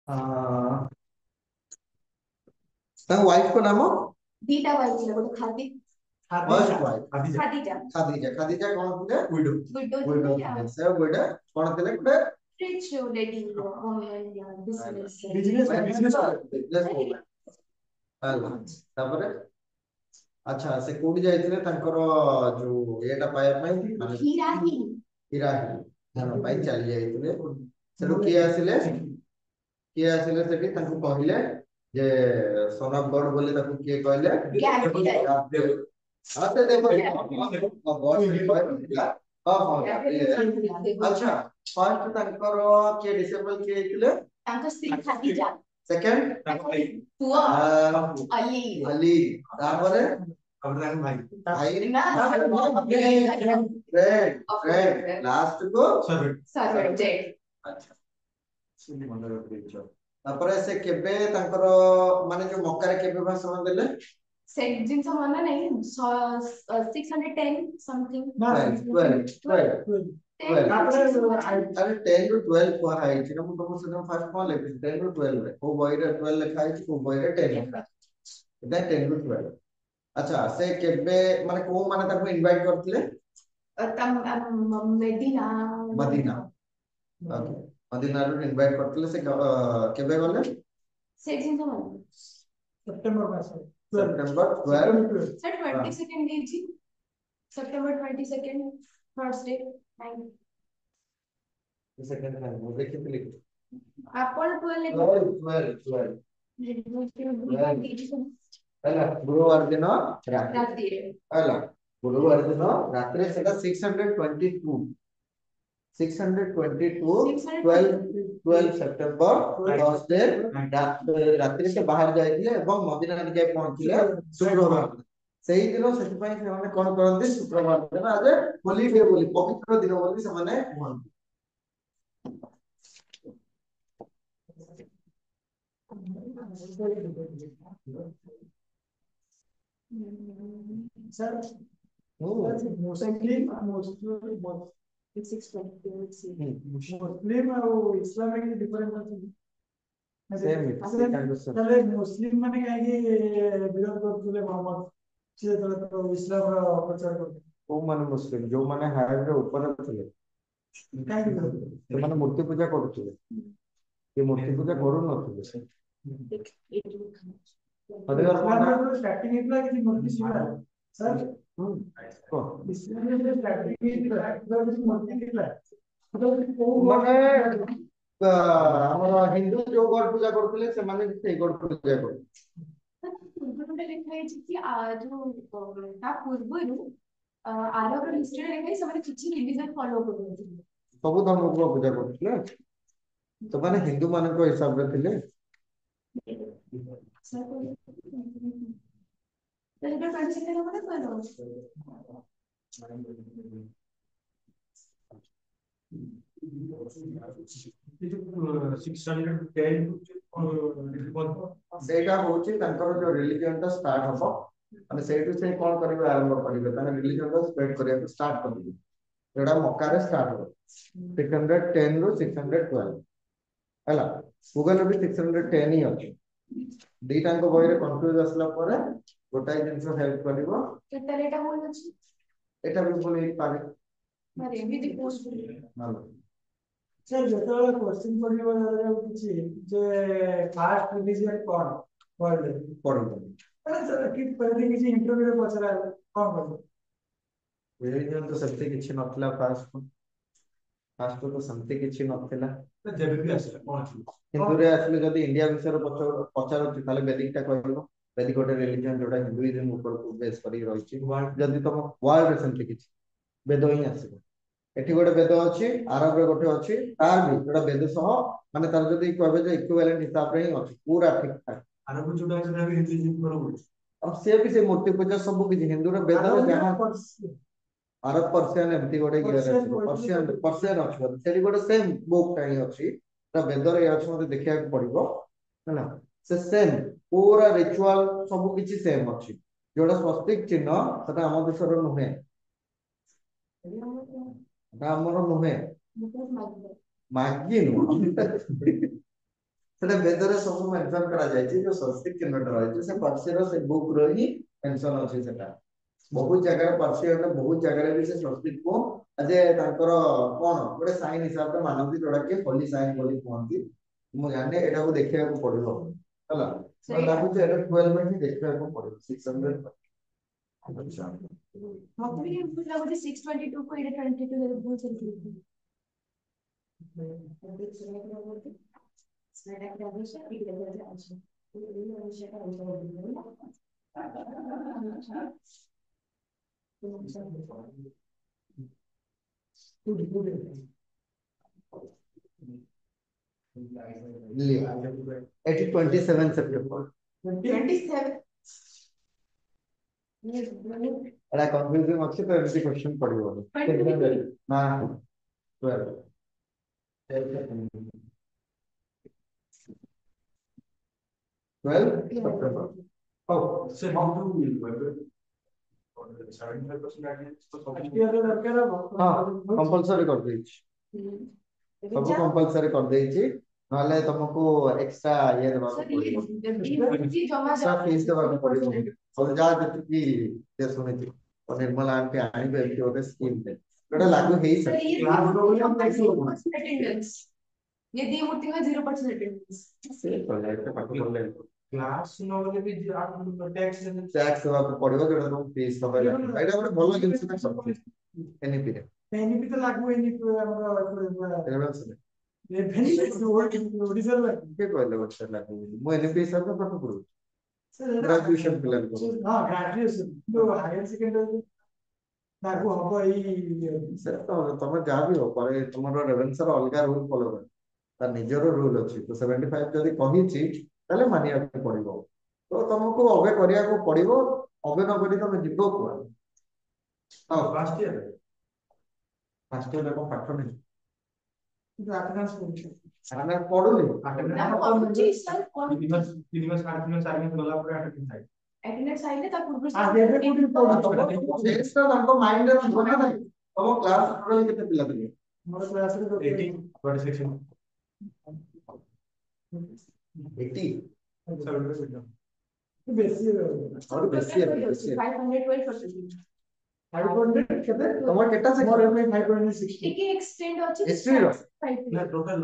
हाँ, ताଙ୍କ वाइफ को नाम दीटा वाइफ ଥିଲା ଗୋଟେ ଖାଦି फर्स्ट वाइफ ଖାଦିଜା खादीजा खादीजा कौन थे विडो विडो थे से विडो कौन थे गुडे rich lady woman business business woman हला तापर अच्छा से कोडी जाइथिले तांकर जो एटा पाया पई माने हीरा ही हीरा धन पाई चली जाइथिले सेठो किए आसिले सेठी तांको कहिले जे सोनागढ़ बोले ताको किए कहले आते देखो अच्छा फर्स्ट तांकर के डिसेबल के थिले ତାଙ୍କ ସ୍ତ୍ରୀ ଖାଦିଜା सेकंड ପୁଅ ଅଲି अली तापरे अब तक भाई भाई ନା फ्रेंड फ्रेंड लास्ट को सर्वेंट सर्वेंट जेट अच्छा सुनी मन रखियो तापरे से केबे तांकर माने जो मक्का रे केबे भाषण देले ସେ ଜିନିଷ ମନେ ନାହିଁ 610 समथिंग 12 अरे 10 ରୁ 12 କୁହା ହେଇଛି ନା ମୁଁ ତମକୁ ସେଦିନ ଫାର୍ଷ୍ଟ କଣ ଲେଖିଛି 10 ରୁ 12 ରେ କୋଉ ବହିରେ 12 ଲେଖା ହେଇଛି କୋଉ ବହିରେ 10 ଲେଖା ହେଇଛି ଏଟା 10 ରୁ 12 अच्छा से केबे माने को माने ताको इनवाइट करथिले मेडिना मदीना ओके मदीना रो इनवाइट करथिले से केबे गले ସେ ଜିନିଷ ମନେ सितंबर मास सेप्टेम्बर 12 सर 22nd ଦେଇଛି सेप्टेम्बर 22nd थर्सडे 9 सेकंड है वो देखिए ଆପଣ 12 ହେଲା ଗୁରୁବାର ଦିନ ରାତିରେ ହେଲା ଗୁରୁବାର ଦିନ ରାତିରେ ସେଟା 622 12 सेप्टेम्बर थर्सडे रात्रि से बाहर जाइए এবং মদিনা নিকে পৌঁছিলে শুক্রবার সেই দিন সেপাই ସେମାନେ কোন କରନ୍ତି শুক্রবার দিନ আজ ହୋଲିଡେ ବୋଲି ପବିତ୍ର ଦିନ ବୋଲି ସେମାନେ କୁହନ୍ତି सर मुस्लिम और इस्लामिक डिफरेंस ଅଛି ତାହେଲେ ମୁସଲିମ ମାନେ କାହିଁକି ବିରୋଧ କରୁଥିଲେ ମୋହମ୍ମଦ ସିଏ ଯେତେବେଳେ ଇସଲାମର ପ୍ରଚାର କରୁଥିଲେ କୋଉ ମାନେ ମୁସଲିମ ଯୋଉ ମାନେ ହାୟାରରେ ଉପରେ ଥିଲେ କାହିଁକି ସେମାନେ ମୂର୍ତ୍ତି ପୂଜା କରୁଥିଲେ ସେ ମୂର୍ତ୍ତି ପୂଜା କରୁନଥିଲେ ସେ ଷ୍ଟାର୍ଟିଂ ହେଇଥିଲା କିଛି ମୂର୍ତ୍ତି ଥିଲା ସାର୍ ଇସଲାମରେ ଷ୍ଟାର୍ଟିଂ ହେଇଥିଲା କିଛି ମୂର୍ତ୍ତି ଥିଲା ମାନେ ଆମର ହିନ୍ଦୁ ଯୋଉ ଗଡ ପୂଜା କରୁଥିଲେ ସେମାନେ ସେଇ ଗଡ ପୂଜା କରୁଥିଲେ ପୂର୍ବରୁ ଲେଖା ହେଇଛି କି ଯୋଉ ତା ପୂର୍ବରୁ ଆରବର ହିଷ୍ଟ୍ରିରେ ଲେଖା ହେଇଛି ସେମାନେ କିଛି ରିଲିଜନ ଫଲୋ କରୁନଥିଲେ ସବୁ ଧର୍ମକୁ ପୂଜା କରୁଥିଲେ ସେମାନେ ହିନ୍ଦୁ ମାନଙ୍କ ହିସାବରେ ଥିଲେ ସେଇଟା ହଉଛି ତାଙ୍କର ଯୋଉ ରିଲିଜିଅନ ଟା ଷ୍ଟାର୍ଟ ହବ ମାନେ ସେଇଠୁ ସେ କଣ କରିବେ ଆରମ୍ଭ କରିବେ ତାଙ୍କ ରିଲିଜିଅନ ଟା ସ୍ପ୍ରେଡ କରିବାକୁ ଷ୍ଟାର୍ଟ କରିବେ ଯୋଉଟା ମକ୍କାରେ ଷ୍ଟାର୍ଟ ହବ 610 ରୁ 612 ହେଲା ଗୁଗଲ ବି 610 ହିଁ ଅଛି ଦିଟାଙ୍କ ବହିରେ କନଫ୍ୟୁଜ ଆସିଲା ପରେ ଗୋଟାଏ ଜିନିଷ ହେଲ୍ପ କରିବ କେତେବେଳେ ଏଟା ଭୁଲ ଅଛି ଏଟା ବି ଭୁଲ ହେଇପାରେ ମାନେ ଏମିତି ପୋଷ୍ଟ सर ଯେତେବେଳେ କ୍ୱେଶ୍ଚିନ୍ ପଢିବ କିଛି ଯେ ଫାଷ୍ଟ ରିଲିଜିଅନ କଣ କହିଲେ ପଢିବନି କି କିଛି ଇଣ୍ଟରଭ୍ୟୁରେ ପଚରା କଣ କହିଲେ ରିଲିଜିଅନ ତ ସେମିତି କିଛି ନଥିଲା ଫାଷ୍ଟ ତ ସେମିତି କିଛି ନଥିଲା ଯେବେ ବି ଆସିଲା କଣ ଥିଲା ହିନ୍ଦୁରେ ଆସିଲେ ଯଦି ଇଣ୍ଡିଆ ବିଷୟରେ ପଚାରୁଛି ତାହେଲେ ବେଦିକ ଟା କହିବ ବେଦିକ ଗୋଟେ ରିଲିଜିଅନ ଯୋଉଟା ହିନ୍ଦୁଇଜମ ଉପରକୁ ବେସ କରିକି ରହିଛି ଯଦି ତମ ୱାର୍ଲଡରେ ସେମିତି କିଛି ବେଦ ହିଁ ଆସିବ ଏଠି ଗୋଟେ ବେଦ ଅଛି ଆରବରେ ଗୋଟେ ଅଛି ତାର ବି ଯୋଉଟା ବେଦ ସହ ମାନେ ତାର ଯଦି କହିବେ ଯେ ଇକ୍ୱିଭାଲେଣ୍ଟ ହିସାବରେ ହିଁ ଅଛି ପୁରା ଠିକ ଠାକ ଆରବ ଯୋଉଟା ଅଛି ସେଟା ବି ହିନ୍ଦୁଇଜମ ଉପରକୁ ଆଉ ସେ ବି ସେ ମୂର୍ତ୍ତି ପୂଜା ସବୁ କିଛି ହିନ୍ଦୁର ବେଦରେ ଯାହା ଆରବ ପର୍ସିଆନ ଏମିତି ଗୋଟେ ପର୍ସିଆନ ଅଛି ସେଠି ଗୋଟେ ସେମ ବୁକ୍ ଟା ହିଁ ଅଛି ତା ବେଦରେ ଅଛି ମତେ ଦେଖିବାକୁ ପଡିବ ହେଲା ସେ ସେମ ପୁରା ରିଚୁଆଲ ସବୁ କିଛି ସେମ ଅଛି ଯୋଉଟା ସ୍ୱସ୍ତିକ ଚିହ୍ନ ସେଟା ଆମ ଦେଶର ନୁହେଁ ଆମର ନୁହେଁ ମାଗି ନୁହଁ ସେଟା ବେଦରେ ସବୁ ମେନସନ କରାଯାଇଛି ଯୋଉ ସ୍ୱସ୍ତିକ ଚିହ୍ନଟା ରହିଛି ସେ ପର୍ସିର ସେ ବୁକ୍ ର ହିଁ ମେନସନ ଅଛି ସେଟା ବହୁତ ଜାଗାରେ ପର୍ସି ହେଲେ ବହୁତ ଜାଗାରେ ବି ସେ ସ୍ୱସ୍ତିକକୁ ଯେ ତାଙ୍କର କଣ ଗୋଟେ ସାଇନ୍ ହିସାବରେ ମାନନ୍ତି ଯୋଉଟା କି ହୋଲି ସାଇନ୍ ବୋଲି କୁହନ୍ତି ମୁଁ ଜାଣିନି ଏଟାକୁ ଦେଖିବାକୁ ପଡିବ ହେଲା ମତେ ଲାଗୁଛି ଏଟା 12 ହିଁ ଦେଖିବାକୁ ପଡିବ 600 ଆଚ୍ଛା ମତେ ବି ଏମିତି ଲାଗୁଛି 622 କୁ ଏଇଟା 22 ରେ ବହୁତ ସେମିତି ଏଠି 27 ସେପ୍ଟେମ୍ବର 27 ଏଟା କନଫ୍ୟୁଜିଂ ଅଛି ତ ଏମିତି କ୍वेଶ୍ଚନ ପଡିବ ନା 12 September oh ସେ କିନ୍ତୁ 75% attendance ତ ସବୁ ଦରକାର ହବ ହଁ compulsory କରିଦେଇଛି ସବୁ compulsory କରିଦେଇଛି ନହେଲେ ତମକୁ ଏକ୍ସଟ୍ରା ଇଏ ଦେବାକୁ ପଡିବ ଏକ୍ସଟ୍ରା ଫିସ୍ ଦେବାକୁ ପଡିବ ଆଉ ଯାହା ଯେତିକି ସେ ଶୁଣିଛି ନିର୍ମଲା ଆଣ୍ଟି ଆଣିବେ ଏମିତି ଗୋଟେ ସ୍କିମ୍ ଟେ ଯୋଉଟା ଲାଗୁ ହେଇସାରିଛି ये दी मूर्ति में 0% अटेंडेंस ସେ କହିଲେ ଏତେ ପାଠ ପଢିଲେ କ୍ଲାସ ନ ଗଲେ ବି ଟ୍ୟାକ୍ସ ଟ୍ୟାକ୍ସ ଦେବାକୁ ପଡିବ ଯୋଉଟା ତମକୁ ଫିସ୍ ଦବାକୁ ଲାଗିବ ଏଇଟା ଗୋଟେ ଭଲ ଜିନିଷ ନା ସବୁ ଏନଇପି ରେ ଏନଇପି ତ ଲାଗୁ ହେଇନି ଆମର ରେଭେନ୍ସାରେ ଓଡିଶାରେ ଲାଗୁ କିଏ କହିଲେ ଗୋଟେ ଲାଗୁ ହେଇନି ମୁଁ ଏନଇପି ହିସାବରେ ପାଠ ପଢୁଛି ଗ୍ରାଜୁଏସନ ପିଲାଙ୍କୁ ହଁ ଗ୍ରାଜୁଏସନ ଯୋଉ ହାୟର ସେକେଣ୍ଡାରୀ ଲାଗୁ ହବ ଏଇ ସେଟା ତ ତମେ ଯାହା ବି ହଉ ପରେ ତମର ରେଭେନ୍ସାର ଅଲଗା ରୁଲ ଫଲୋ କରେ ତାର ନିଜର ରୁଲ ଅଛି ତ 75 ଯଦି କହିଛି ତାହେଲେ ମାନିବାକୁ ପଡିବ ତ ତମକୁ ଅବେ କରିବାକୁ ପଡିବ ଅବେ ନ କରି ତମେ ଯିବ କୁଆଡେ ହଁ ଲାଷ୍ଟ ଇୟର ଫାଷ୍ଟ ଇୟର କଣ ପାଠ ନାହିଁ ଆଟେଣ୍ଡାନ୍ସ କରୁଛି ଆମେ ପଢୁନି पहुंची सर कौन 3 ମାସ 3 ମାସ 4 ମାସ 4 ମାସ ଗଲା ପରେ attendance ଆଇ अटेंडेंस आइले ता पूर्व ଏବେ କୋଉଠି ପଢୁଛ ସେଟା ତାଙ୍କ ମାଇଣ୍ଡରେ ଥିବ ନା ନାହିଁ ତମ କ୍ଲାସ ଟୋଟାଲ କେତେ ପିଲା ଥିଲେ ମୋର କ୍ଲାସରେ 80 ବଡ ସେକ୍ସନ 80 ବେଶୀ और बेसी है बेसी 512% 500 କେତେ तमर केटा से ମୋର ଏବେ 560 ଟିକେ ଏକ୍ସଟେଣ୍ଡ ଅଛି History ର? ନା ଟୋଟାଲ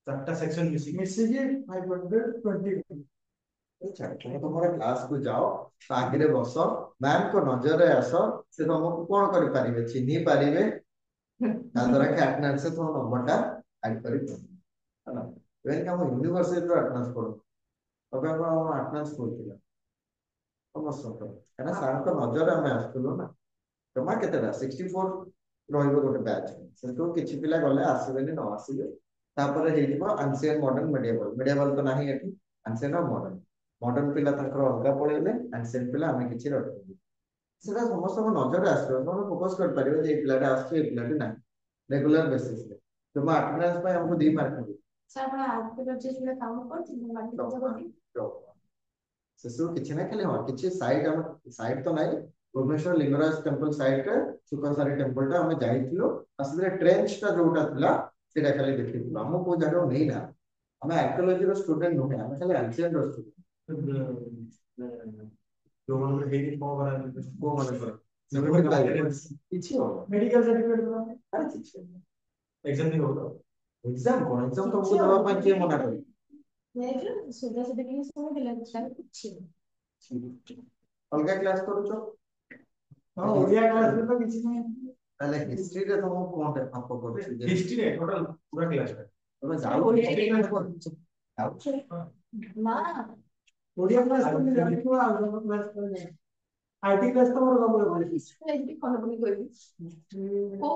ଚାରଟା ସେକ୍ସନ ମିଶିକି ମିଶିକି 520 ତମେ ତମର କ୍ଲାସ କୁ ଯାଅ ତା ଆଗରେ ବସ ମ୍ୟାମ ଙ୍କ ନଜରରେ ଆସ ସେ ତମକୁ କଣ କରିପାରିବେ ଚିହ୍ନି ପାରିବେ ତା ଦ୍ୱାରା କି ଆଟେଣ୍ଡାନ୍ସ ତମ ନମ୍ବରଟା ଆଡ୍ କରିପାରିବେ ହେଲା ଏବେକି ଆମ ୟୁନିଭର୍ସିଟିର ଆଟେଣ୍ଡାନ୍ସ ପଡୁ ତବେ ଆମ ଆଟେଣ୍ଡାନ୍ସ ପଡୁଥିଲା ସମସ୍ତଙ୍କର କାହିଁକିନା ସାରଙ୍କ ନଜରରେ ଆମେ ଆସୁଥିଲୁ ନା ଜମା କେତେଟା 64 ରହିବ ଗୋଟେ ବ୍ୟାଚ୍ କିନ୍ତୁ କିଛି ପିଲା ଗଲେ ଆସିବେନି ନ ଆସିବେ ତାପରେ ହେଇଯିବ ଆନ୍ସିଏଣ୍ଟ ମଡର୍ନ ମିଡିଏଭାଲ ମିଡିଏଭାଲ ତ ନାହିଁ ଏଠି ଆନ୍ସିଏଣ୍ଟ ଆଉ ମଡର୍ନ ମଡର୍ନ ପିଲା ତାଙ୍କର ଅଲଗା ପଳେଇଲେ ଆନ୍ସିଏଣ୍ଟ ପିଲା ଆମେ କିଛି ରଖିବୁ ସେଟା ସମସ୍ତଙ୍କ ନଜରରେ ଆସିବ ତମେ ଫୋକସ କରିପାରିବ ଯେ ଏଇ ପିଲାଟା ଆସୁଛି ଏଇ ପିଲାଟି ନାହିଁ ରେଗୁଲାର ବେସିସରେ ତୁମ ଆଟେଣ୍ଡାନ୍ସ ପାଇଁ ଆମକୁ 2 ମାର୍କ ମିଳିବ सर आपण आर्कियोलॉजिस्ट में काम करथिले माटी पूजा करथि ସେସବୁ କିଛି ନାହିଁ ଖାଲି ହଁ କିଛି ସାଇଟ୍ ଆମ ସାଇଟ୍ ତ ନାହିଁ ଭୁବନେଶ୍ୱର ଲିଙ୍ଗରାଜ ଟେମ୍ପଲ ସାଇଟ୍ ରେ ସୁଖସାରୀ ଟେମ୍ପଲ ଟା ଆମେ ଯାଇଥିଲୁ ଆଉ ସେଥିରେ ଟ୍ରେଞ୍ଚ ଟା ଯୋଉଟା ଥିଲା ସେଇଟା ଖାଲି ଦେଖିଥିଲୁ ଆମ କୋଉ ଜାଗାକୁ ନେଇନା ଆମେ ଆର୍କିଓଲୋଜି ର ଷ୍ଟୁଡେଣ୍ଟ ନୁହେଁ ଆମେ ଖାଲି ଆନ୍ସିଏଣ୍ଟ ର ଷ୍ଟୁଡେଣ୍ଟ ଯୋଉମାନଙ୍କର ହେଇନି କଣ କରାଯିବ କୋଉ ମାନଙ୍କର କିଛି ହବ ମେଡିକାଲ ସାର୍ଟିଫିକେଟ ଆରେ କିଛି ହବ ଏକ୍ସାମ ଦେଇ ହବ ତ ଏକ୍ସାମ କଣ ଏକ୍ସାମ ତମକୁ ଦେବା ପାଇଁ କିଏ ମନା କରିବ ନେଇଛୁ ସୁଧା ସୁଧା ଟିକେ ସବୁ ଦିଲା ତାର କିଛି ଅଲଗା କ୍ଲାସ କରୁଛ ହଁ ଓଡିଆ କ୍ଲାସରେ ତ କିଛି ନାହିଁ ତାହେଲେ ହିଷ୍ଟ୍ରିରେ ତମକୁ କଣଟା ପାପ କରୁଛି ହିଷ୍ଟ୍ରି ଟୋଟାଲ ପୁରା କ୍ଲାସ ତମେ ଯାଉଛ ନା ଓଡିଆ କ୍ଲାସ ତ ମୁଁ ଜାଣିଥିବ ଆଉ ସବୁ କ୍ଲାସ ତ ଜାଣି ଆଇଟି କ୍ଲାସ ତ ମୋର ସବୁବେଳେ ପଡେ ହିଷ୍ଟ୍ରି ଏଠି କଣ ବୋଲି କହିବି କୋ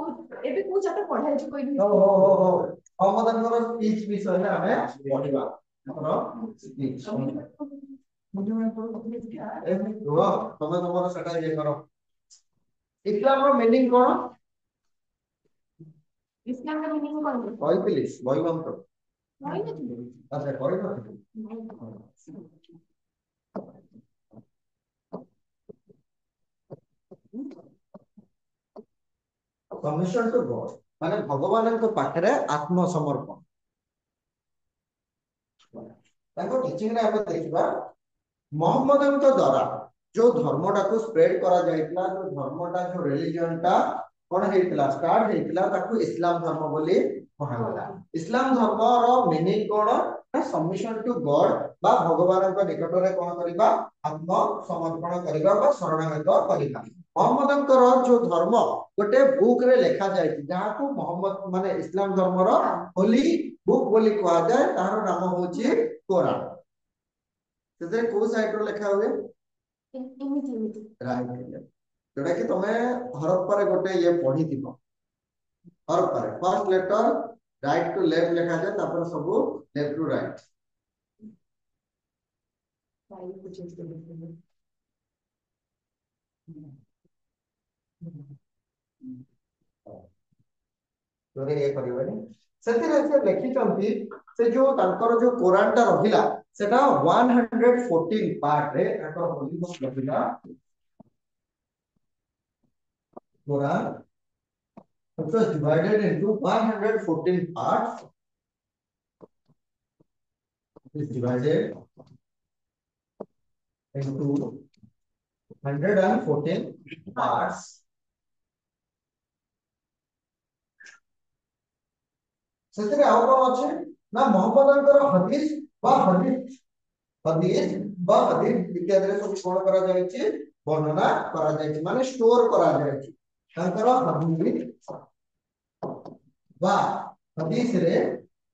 ଏବେ କୋଉ ଚାପ୍ଟର ପଢା ହେଇଛି କହିବି ହଉ ହଉ ହଉ ହଉ ଅମଦାଙ୍କର ସ୍ପିଚ ବିଷୟରେ ଆମେ ପଢିବା ଆମର ସ୍ପିଚ ରୁହ ତମେ ତମର ସେଟା ଇଏ କର ଇସଲାମର ମିନିଂ କଣ ଇସଲାମ ର ମିନିଂ କଣ କହିଥିଲି ବୈବନ୍ତ କହିନଥିଲି ଆଚ୍ଛା କହିନଥିଲି ସବମିଶନ ଟୁ ଗଡ ମାନେ ଭଗବାନଙ୍କ ପାଖରେ ଆତ୍ମସମର୍ପଣ ତାଙ୍କ ଟିଚିଂ ରେ ଆମେ ଦେଖିବା ମହମ୍ମଦଙ୍କ ଦ୍ୱାରା जो धर्मटा को स्प्रेड करा जायतिला, जो धर्मटा जो रिलीजन टा कोन हेतिला स्टार्ट हेतिला ताको इस्लाम धर्म बोली कहला। इस्लाम धर्म रो मीनिंग कोन ना सबमिशन टू गॉड बा भगवान को निकट रे कोन करिबा आत्म समर्पण करिबा बा शरणागत करिबा। मोहम्मदंकर जो धर्म गोटे बुक रे लिखा जायति जहा को मोहम्मद माने इस्लाम धर्म रो होली बुक बोली कहा जाय, तार नाम होची कुरान। सेते को साइड रो लिखा हुए राइट, जोटा कि तुम हरप्पा गोटे ये पढ़ी थी Harappa first letter right to left लिखा जाए, तापर सब लेफ्ट टू राइट। तोरे ये करबनी सेतिरे से लिखिचंती से जो तांकर जो कुरान टा रहिला सेटा 114 पार्ट रे तांकर होली बुक रहिला। Quran it was divided into 114 parts. It is divided into 114 parts. सेतरे आउ कोन अछि ना मोहम्मदनकर हदीस बा हदीस हदीस बा हदीस इत्यादि रे सब कोन करा जाय छि वर्णना करा जाय छि माने स्टोर करा जाय छि तांकर हदीस बा हदीस रे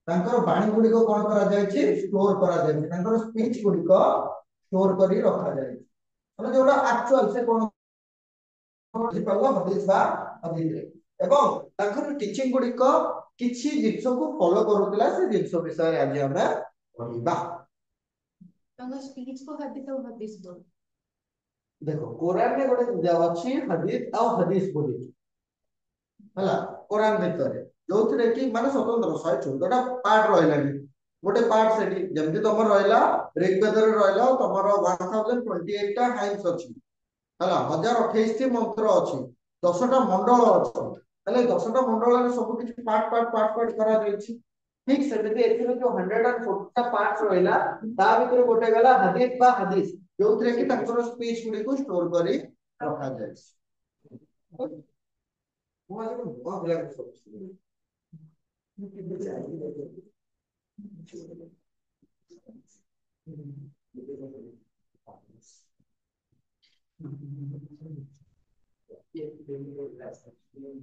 तांकर बाणी गुडी को कोन करा जाय छि स्टोर करा जाय छि तांकर स्पीच गुडी को स्टोर करी रखा जाय छि माने जोटा एक्चुअल से कोन पल्ला हदीस बा हदीस रे एवं तांकर टीचिंग गुडी को किछि जिंस को फॉलो करूतिला से जिंस विषय आज हम पढिबा। तांगा स्पीच को हदीस बोल देखो कुरान में गोटे दिया अछि हदीस आ हदीस बोली हला कुरान भीतर जोथरे कि माने स्वतंत्र 114 टा पार्ट रहलानी गोटे पार्ट सेठी जेमति तमर रहला ऋग्वेद रे रहला तमर 1028 टा हाइम्स अछि हला 1028 टी मंत्र अछि 10 टा मंडल अछि तले 10 टा मंडल रे सब किछ पार्ट करा जाय छी ठीक सेमति एथिरे जो 140 टा पार्ट रहला ता भीतर गोटे गला हदीस बा हदीस जोथरे कि तांकर स्पीच गुडी को स्टोर करी रखा जाय छी। वो आज को बहुत लग सब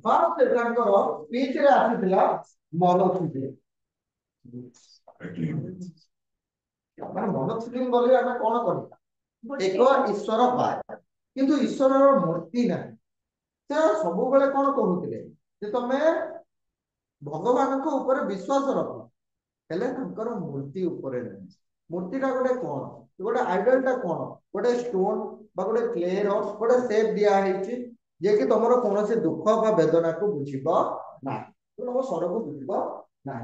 फर्स्ट तांकर स्पीच रे आथिला मोनोथीसिस माने मोनोथीसिस बोली ଆମେ कोन करी एक ईश्वर पाए किंतु ईश्वर रो मूर्ति ना से सब बेले कोन कहउतिले जे तमे भगवान को ऊपर विश्वास रख हेले तांकर मूर्ति ऊपर नहीं मूर्तिटा गोटे कोन गोटे आइडलटा कोन गोटे स्टोन बा गोटे क्ले रो गोटे शेप दिया हेछि जे कि तमरो कोनोसे दुख बा वेदना को बुझिबो ना तमो सर को बुझिबो ना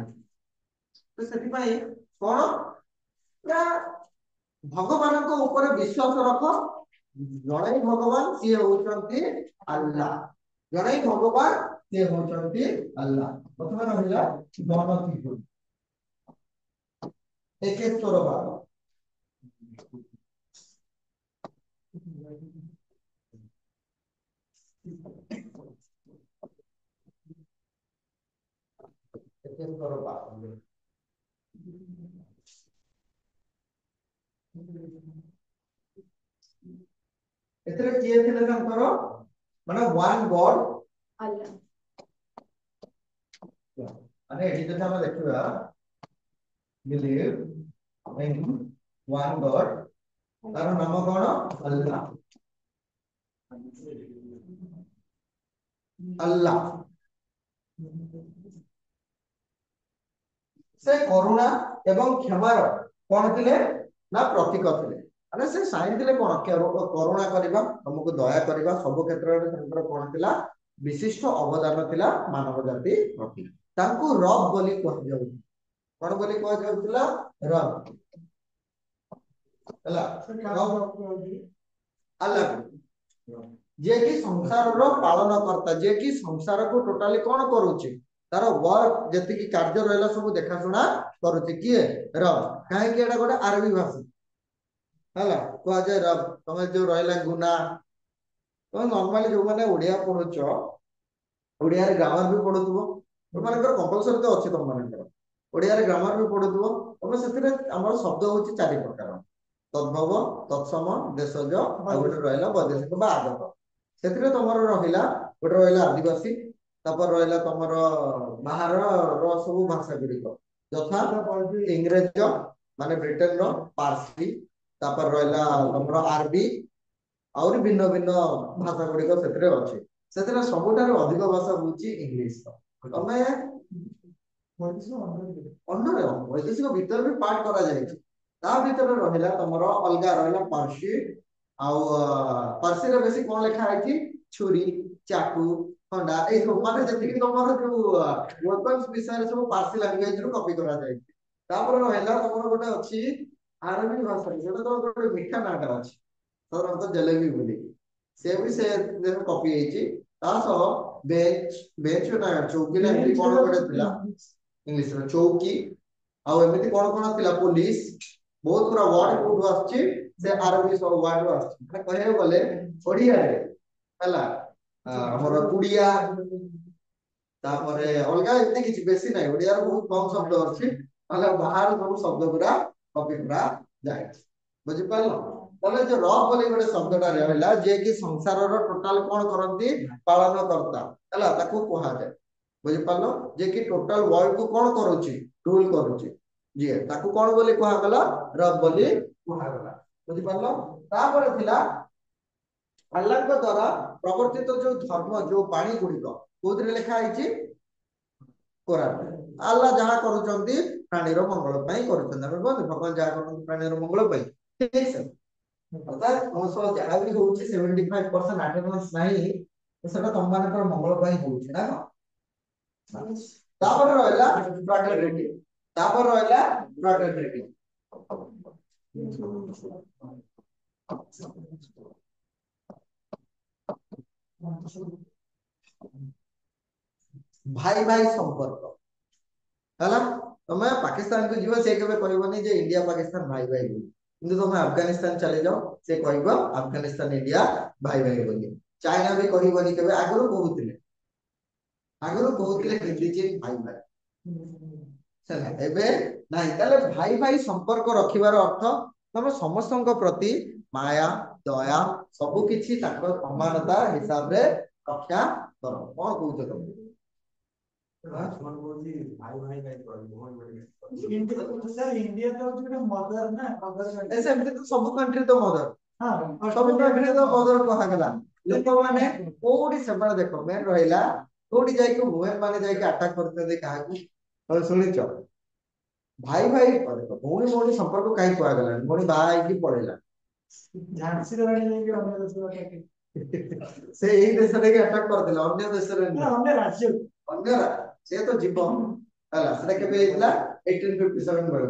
तो सेति पई कोन या भगवान को ऊपर विश्वास रख जणै भगवान सी होचंती अल्लाह जणै भगवान सी होचंती अल्लाह प्रथम रहिला गणति एकेश्वर भाव एकेश्वर भाव एतरे किए थिले तांकर माने वन गॉड अल्लाह माने एठी जथा हम देखिबा बिलीव इन वन गॉड तार नाम कोन अल्लाह अल्लाह से करुणा एवं क्षमार कोन थिले ना प्रतीक थिले माने से साइन थिले कोन करुणा करबा हमको दया करबा सब क्षेत्र रे तंत्र कोन थिला विशिष्ट अवदान थिला मानव जाति प्रति तांको रब बोली कह जाउ कोन बोली कह जाउतिला रब हला अल्लाह जे कि संसार रो पालन करता जे कि संसार को टोटली कोन करूची तार वर्क जति कि कार्य रहला सब देखा सुना करूची किए रब कहीं एटा गोटे आरबी भाषा है कह जाए रब तुम जो रहा गुना तुम नॉर्मली जो मैंने ओडिया पढ़ुच ओडिया ग्रामर भी पढ़ुव तुम कंपलसरी तो अच्छे तुम मान ओडिया ग्रामर भी पढ़ुव तुम से शब्द हूँ चारि प्रकार तद्भव तत्सम देशज आ गोटे रहा वैदेशिक बा आगत से तुम रहा गोटे रहा आदिवासी तापर रहा तुम बाहर सब भाषा गुड़िक यथा इंग्रेज माने ब्रिटेन रो पारसी तापर रहा तुम आरबी आउरी भिन्न भिन्न भाषा गुड़िक अच्छे से सबुठ अधिक भाषा हूँ इंग्लीश तमें वैदेशिक भीतर भी पार्ट करा भीतर रहा तुम अलग रहा पार्सी पार्सी रे बेसी कौन लिखा है छुरी चाकू खंडा ए सब माने जति तुम जो वेपन्स विषय सब पार्सी लैंग्वेज रो कॉपी करा जाय तापर रहा तुम गोटे अच्छी आरबी भाषा जो तो गोटे मीठा नाटा अच्छी साधारणतः जलेबी बोली से भी से कॉपी बेंच बेंच ना चौकी ना एमती कौन गोटे थिला इंग्लिश रो चौकी आउ एमती कौन कौन थिला पुलिस बहुत पूरा वर्ड कोड आछि से आरबी सब वर्ड आछि माने कहे बोले ओडिया रे हला हमर कुडिया तापरे अलगा एते किछि बेसी नै ओडिया रो बहुत कम शब्द अछि हला बाहर सब शब्द पूरा कॉपी करा जाय बुझि पालो तले जो रब बोली गोटे शब्दटा रहला जे कि संसार रो टोटल कोन करंती पालन करता हला ताकू कहा जाय बुझि पालो जे कि टोटल वर्ल्ड को कोन करूची रूल करूची जी ताकू कोन बोली कहा गला रब बोली कहा गला बुझि पालो तापर थिला अल्लाह को द्वारा प्रवर्तित जो धर्म जो बाणी गुड़िक कोथरे लिखा है कुरान अल्लाह जहाँ करूचंती प्राणीर मंगल पई करूचंती हम भगवान जहाँ करंती प्राणीर मंगल पई ठीक है अर्थात हम सब जहाँ भी होउची 75% अटेंडेंस नहीं सेटा तुम मानकर मंगल पई होउची ना तापर रहला फ्रैटरनिटी तापर रहला फ्रैटरनिटी भाई भाई संपर्क है तुम पाकिस्तान को जीव से केबे कहबनी जे इंडिया पाकिस्तान भाई भाई बोली किंतु तुम अफगानिस्तान चले जाओ से कहबो अफगानिस्तान इंडिया भाई भाई बोली चाइना भी कहबनी केबे आगरो कहउतिले हिंदी चीन भाई भाई चला एबे नाही ताले भाई भाई संपर्क रखिबार अर्थ तुम समस्तଙ୍କ प्रति माया दया सब किछि ताको समानता हिसाब रे रक्षा करो कोन कहउछ तुम भाई भाई इंडिया तो जो मदर ना मदर ऐसे एमती तो सब कंट्री तो मदर हां सब कंट्री तो मदर कहा गला लोक माने कोडी सेबा देखो मेन रहिला कोडी जाय को वुमेन माने जाय के अटैक करते दे काहा को और सुनिचो भाई भाई देखो भौणी भौणी संपर्क काई कहा गला भौणी भाई की पड़ेला झांसी रानी लेके अन्य देश में से एही देश रे के अटैक कर दिला अन्य देश रे ना अन्य राज्य अन्य से तो जीवन हला सेटा केबे हेतला 1857 बेलो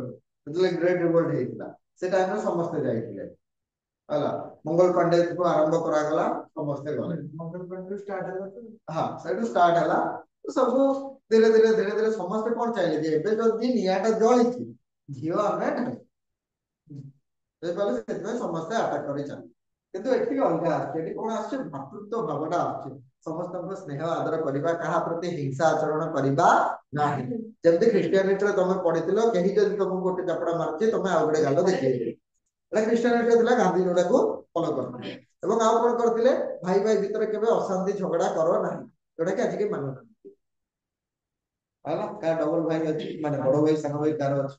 मतलब ग्रेट रिवोल्ट हेतला से टाइम रे समस्त जाइतिले हला मंगल पांडे को आरंभ करा गला समस्त गले मंगल पांडे स्टार्ट हला हां सेटू स्टार्ट हला तो सब धीरे धीरे समस्त कोन चाइले जे एबे जदी नियाटा जळिछि झियो हमें नहीं से पहले से समस्त अटैक करि चल किंतु एठी अलगा एठी कोन आछे भातृत्व भावना आछे समस्त को स्नेह आदर करिबा कहा प्रति हिंसा आचरण करिबा नाही जब क्रिश्चियनिटी रे तमे पढितिलो केही जदी तुमको गोटे चपड़ा मारछि तमे आ गोटे गालो देखैबे एला क्रिश्चियनिटी दिला गांधी जोडा को फॉलो करथिले एवं आ कोन करथिले भाई भाई भीतर केबे अशांति झगड़ा करो नाही जोडा के आज के मानो हला का डबल भाई अछि माने बड़ भाई संग भाई कार अछि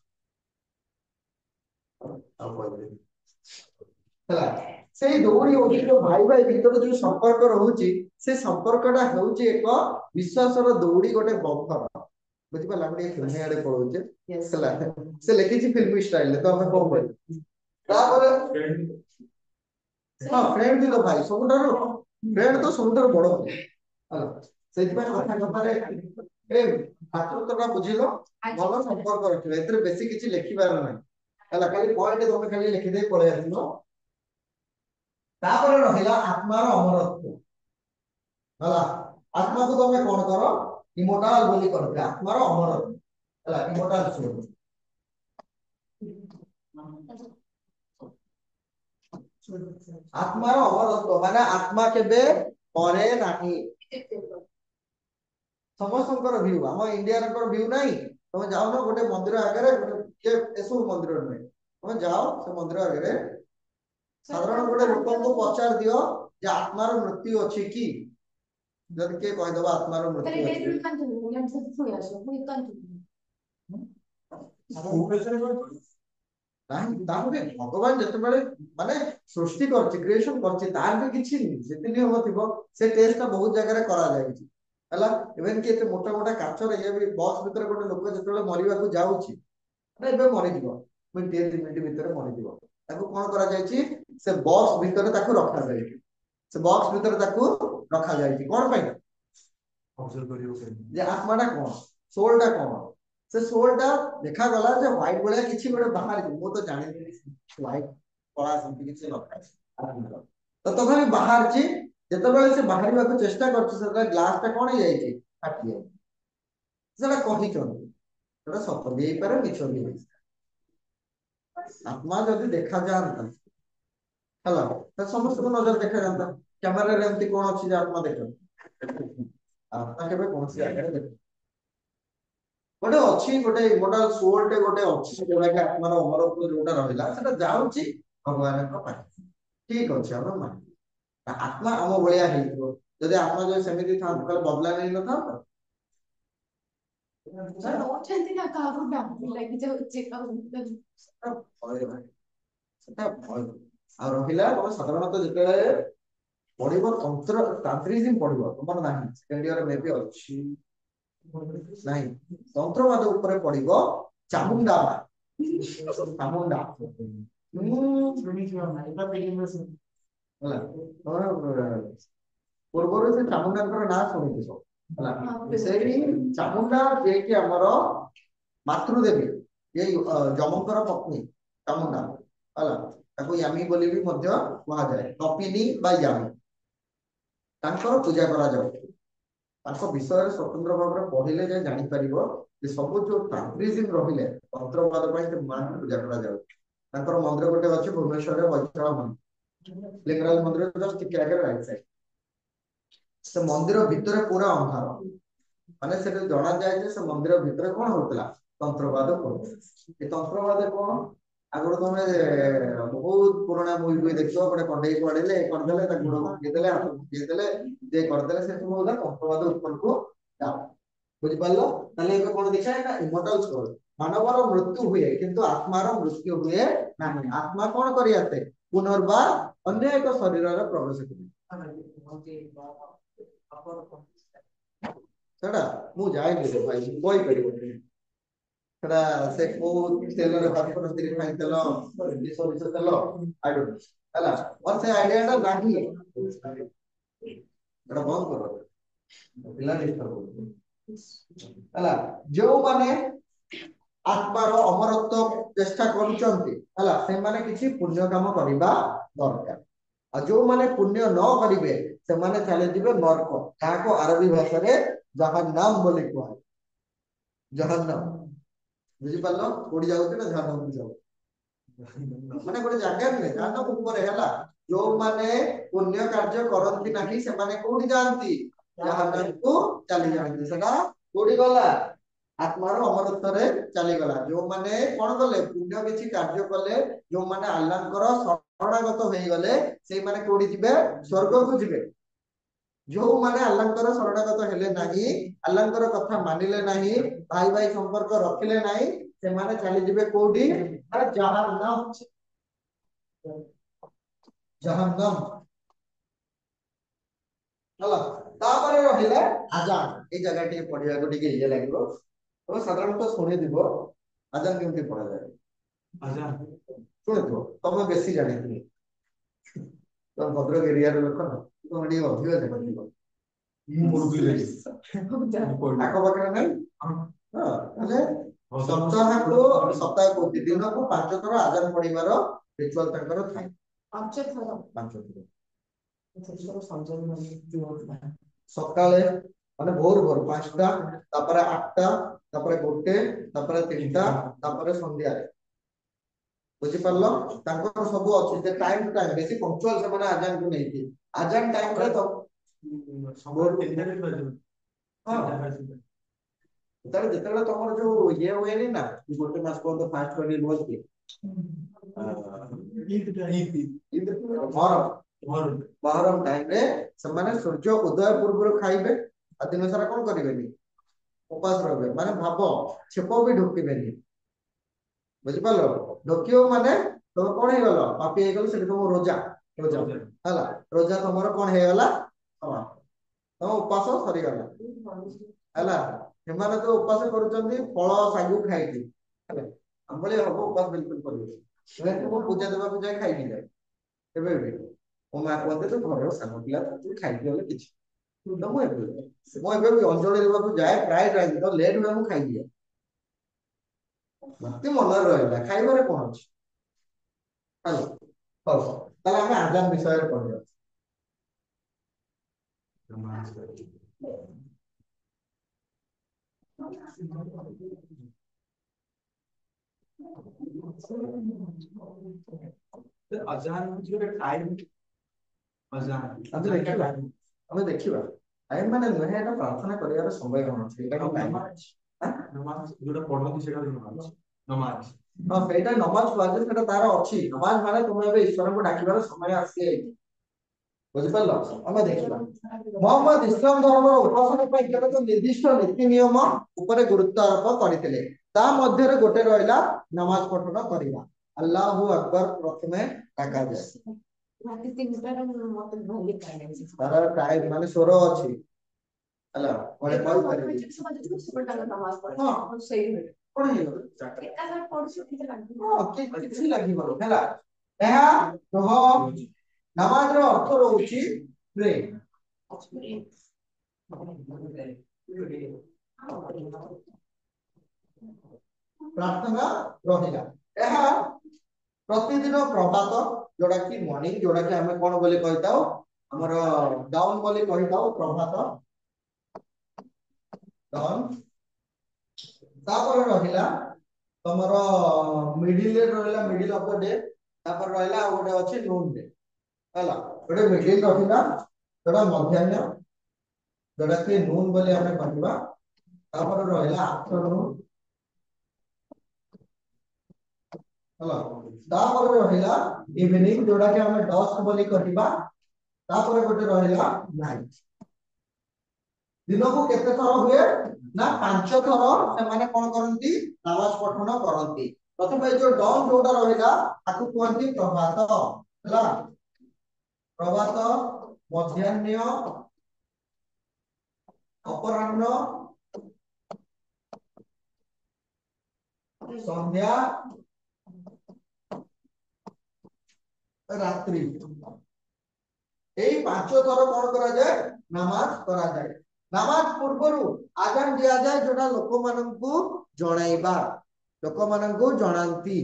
आ बोलबे हला से दौड़ी होची जो भाई भाई भीतर जो संपर्क रहउची से संपर्कटा हेउची एक विश्वासर दौड़ी गोटे बंधन बुझि पला हम फिल्म आड़े पळौचे हला से लेखिची फिल्मी स्टाइल तो हमें कोन बोल तापर हां फ्रेंड दिलो भाई सबुठारो फ्रेंड तो सबुठारो बड़ हला सेति पर कथा रे ए भातृत्वटा बुझिलो भलो संपर्क रखिले एतरे बेसी किछि लेखिबार नै हला खाली पॉइंट तमे खाली लिखि दे पळे आसिनो तापर रहिला आत्मार अमरत्व हला आत्मा को तमे कोन करो इमोर्टल बोली करबे आत्मार अमरत्व हला इमोर्टल सुनो आत्मार अमरत्व माने आत्मा केबे मरे नाही समस्तकर व्यू हम इंडिया व्यू नहीं तुम जाओ ना गोटे मंदिर आगे ये एसबू मंदिर नुहे तुम जाओ से मंदिर आगे साधारण गोटे लोक को पचार दियो जे आत्मार मृत्यु अच्छी कि जब किए कहीदेव आत्मार मृत्यु भगवान जिते माने सृष्टि क्रिएशन से टेस्ट बहुत जगह करा जायछि हला इवन कि मोटा मोटा काचर ये भी बॉक्स भीतर गोटे लोक जो मरवा जाऊँगी एबे मरी जीव मिनिट 2 मिनिट भीतर मरी जीव ताको कोन करा जायछि से बॉक्स भीतर ताको रखा जायछि से बॉक्स भीतर ताको रखा जायछि कोन पई ऑब्जर्व करियो जे आत्माटा कोन सोलटा कोन से सोलटा देखा गला जे व्हाइट बळे किछि गोटे बाहर मो तो जानि व्हाइट कला संति किछि नथा तो तथापि बाहर छी जेतेबेले से बाहरिबा को चेष्टा करछि सेटा ग्लास टा कोन जायछि फाटि जाय सेटा कहि चंदी सेटा सत भी पारे मिछ भी आत्मा जदि देखा जानता हला तो समस्त को नजर देखा जानता कैमरा रे एमती कोन अछि जे आत्मा देखो आत्मा केबे कोन से आगे देखो गोटे अच्छी गोटे इमोर्टाल सोल टे गोटे अच्छी जोड़ा के आत्मार अमरत्व जोटा रहिला सेटा जाउची भगवान को पाखे ठीक अछि हम मान आत्मा आम भलिया हेइतो जदि आत्मा जो सेमिति था कल बदला नहीं न था ना काहू डांटी लगी जो चेक सेटा भय आ रहिला तब साधारणतः जेतेले पढिबो तंत्र तांत्रिज्म पढिबो तुमर नाही सेकेंड ईयर में भी अछि नहीं तंत्रवाद ऊपर पड़िबो चामुंडा चामुंडा पूर्व से चामुंडा ना शुणी से चामुंडा जे कि हमर मातृदेवी ये जमकर पत्नी चामुंडा हला ताको यामी बोली भी मध्य कहा जाए कपिनी बा यामी तांकर पूजा करा जाउ ताको विषय स्वतंत्र भाव में पढ़िले जे जानि परिबो जे सब जो तांत्रिज्म रहिले तंत्रवाद पई से मान पूजा करा जाउ तांकर मंदिर गोटे अछि भुवनेश्वर रे वैष्णव मंदिर लिंगराज मंदिर जस्ट ठीक आगे राइट साइड से मंदिर भीतर पूरा अंधार माने से जणा जाय जे से मंदिर भीतर कोन होतला तंत्रवाद कोन ए तंत्रवाद कोन आगुड़ तुम बहुत पुराना मूवी भी देखो गोटे कंडे पड़े करदे गुड़ पकेदेले हाथ पकेदेले जे करदे से तुम तंत्रवाद ऊपर को जाओ बुझिपार ताले कौन देखा है ना इमोर्टल सोल मानवर मृत्यु हुए किंतु आत्मार मृत्यु हुए नहीं आत्मा कौन करि आते पुनर्बार अन्य एक शरीर प्रवेश सेटा मु जाइनि भाई कोई परिबो सेटा से को तेल रे बात करते खाइ तेल विष विष तेल आई डोंट हला और से आईडिया टा नाही एटा बंद करो पिला डिस्टर्ब हला जो माने आत्मार अमरत्व चेष्टा करूचंती हला से माने किछि पुण्य काम करिबा दरकार आ जो माने पुण्य न करिवे से माने चले जिवे नरक ताको अरबी भाषा रे जहन्नम बोली कहै जहन्नम बुझी पालो कोडी जाउते ना जहन्नम जाउ माने गोटे जगह नै जहन्नम ऊपर हैला जो माने पुण्य कार्य करंती नाही से माने कोडी जानती जहन्नम को चली जानती सेटा कोडी गला आत्मार अमरत्व रे चली गला जो माने कोन गले पुण्य किछि कार्य कले जो माने अल्लाहकर शरणागत होई गले से माने कोडी जिवे स्वर्ग को जिवे जो माने अल्लाहकर शरणागत हेले नाही अल्लाहकर कथा मानिले नाही भाई भाई संपर्क रखिले नाही से माने चली जिवे कोडी जहन्नम जहन्नम हला तापरे रहिला आजान ए जगह टी पढिया को टिके ये लागो तो साधारणतः सुनि दिबो आजान केमती पढा जाय आजान सुनि दिबो तमे बेसी जानि तो भद्रक एरिया रे लोक न तो मडी अधिक जानि मुर्गी ले आको बकरा नै हां अले सप्ताह को दिन को 5 थर आजान पढिबार रिचुअल तंकर थाय 5 थर 5 थर सकाळे माने भोर भोर 5टा तापरे 8टा तापरे 1 तापरे 3टा तापरे संध्या ବୁଝିପାରିଲ ତାଙ୍କର ସବୁ ଅଛି ଯେ ଟାଇମ ଟୁ ଟାଇମ ବେଶୀ ପଙ୍କ୍ଚୁଆଲ ସେମାନେ ଆଜାନ କୁ ନେଇକି ଆଜାନ ଟାଇମ ରେ ତ ଯେତେବେଳେ ତମର ଯୋଉ ଇଏ ହୁଏନି ନା ଗୋଟେ ମାସ ପର୍ଯ୍ୟନ୍ତ ଫାଷ୍ଟ କରି ରୁହନ୍ତି ମହରମ ଟାଇମ ରେ ସେମାନେ ସୂର୍ଯ୍ୟ ଉଦୟ ପୂର୍ବରୁ ଖାଇବେ ଆଉ ଦିନ ସାରା କଣ କରିବେନି ଉପାସ ରହିବେ ମାନେ ଭାବ ଛେପ ବି ଢୋକିବେନି ବୁଝିପାରିଲ ଢୋକିବ ମାନେ ତମେ କଣ ହେଇଗଲ ପାପି ହେଇଗଲ ସେଠି ତମ ରୋଜା ରୋଜା ହେଲା ରୋଜା ତମର କଣ ହେଇଗଲା ତମ ଉପାସ ସରିଗଲା ହେଲା ସେମାନେ ତ ଉପାସ କରୁଛନ୍ତି ଫଳ ଶାଗୁ ଖାଇକି ହେଲା ଆମଭଳି ହବ ଉପାସ ବିଲକୁଲ କରିବେ ମୁଁ ପୂଜା ଦେବାକୁ ଯାଏ ଖାଇକି ଯାଏ ଏବେ ବି ମୋ ମା କୁହନ୍ତି ତୁ ଘରର ସାନ ପିଲା ତୁ ଖାଇକି ଗଲେ କିଛି ତ ମୁଁ ଏବେ ବି ଅଞ୍ଜଳି ଦେବାକୁ ଯାଏ ପ୍ରାୟ ଟାଇମ ତ ଲେଟ୍ ହୁଏ ମୁଁ ଖାଇଦିଏ ମତେ ମନରେ ରହିଲା ଖାଇବାରେ କଣ ଅଛି ହେଲା ହଉ ତାହେଲେ ଆମେ ଆଜାନ ବିଷୟରେ ପଢିବା ଆମେ ଦେଖିବା ଟାଇମ ମାନେ ନୁହେଁ ଏଟା ପ୍ରାର୍ଥନା କରିବାର ସମୟ କଣ ଅଛି ଏଇଟା ହଁ ସେଇଟା ନମାଜ କୁହାଯାଏ ସେଟା ତାର ଅଛି ନମାଜ ମାନେ ତୁମେ ଏବେ ଈଶ୍ୱରଙ୍କୁ ଡାକିବାର ସମୟ ଆସିଯାଇଛି ବୁଝିପାରିଲ ଆମେ ଦେଖିବା ମହମ୍ମଦ ଇସଲାମ ଧର୍ମର ଉପାସନା ପାଇଁ କେତେକ ନିର୍ଦ୍ଦିଷ୍ଟ ନୀତି ନିୟମ ଉପରେ ଗୁରୁତ୍ୱ ଆରୋପ କରିଥିଲେ ତା ମଧ୍ୟରେ ଗୋଟେ ରହିଲା ନମାଜ ପଠନ କରିବା ଆଲ୍ଲାହୁ আকବର ପ୍ରଥମେ ଡାକାଯାଏ ତାର ଟାଇମ ମାନେ ସ୍ୱର ଅଛି ହେଲା କଣ କିଛି ଲାଗିବନି ହେଲା ଏହା ନମାଜର ଅର୍ଥ ରହୁଛି ପ୍ରେ ପ୍ରାର୍ଥନା ରହିଲା ଏହା ପ୍ରତିଦିନ ପ୍ରଭାତ ଯୋଉଟା କି ମର୍ଣ୍ଣିଂ ଯୋଉଟା କି ଆମେ କଣ ବୋଲି କହିଥାଉ ଆମର ଡାଉନ ବୋଲି କହିଥାଉ ପ୍ରଭାତ ଡାଉନ ତାପରେ ରହିଲା ତମର ମିଡିଲ ରହିଲା ମିଡିଲ ଅଫ ଦ ଡେ ତାପରେ ରହିଲା ଆଉ ଗୋଟେ ଅଛି ନୁନ ଡେ ହେଲା ଗୋଟେ ମିଡିଲ ରହିଲା ଯୋଉଟା ମଧ୍ୟାହ୍ନ ଯୋଉଟା କି ନୁନ ବୋଲି ଆମେ କହିବା ତାପରେ ରହିଲା ଆଫ୍ଟରନୁନ ହେଲା ତାପରେ ରହିଲା ଇଭିନିଂ ଯୋଉଟା କି ଆମେ ଡସ୍କ ବୋଲି କହିବା ତାପରେ ଗୋଟେ ରହିଲା ନାଇଟ ଦିନକୁ କେତେ ଥର ହୁଏ ନା 5 ଥର ସେମାନେ କଣ କରନ୍ତି ନମାଜ ପଠନ କରନ୍ତି ପ୍ରଥମେ ଏ ଯୋଉ ଡନ୍ ଯୋଉଟା ରହିଲା ତାକୁ କୁହନ୍ତି ପ୍ରଭାତ ହେଲା ପ୍ରଭାତ ମଧ୍ୟାହ୍ନ ଅପରାହ୍ନ ସନ୍ଧ୍ୟା ରାତ୍ରି এই 5 ଥର କଣ କରାଯାଏ ନମାଜ କରାଯାଏ ନମାଜ ପୂର୍ବରୁ ଆଜାନ ଦିଆଯାଏ ଯୋଉଟା ଲୋକମାନଙ୍କୁ ଜଣାଇବା ଲୋକମାନଙ୍କୁ ଜଣାନ୍ତି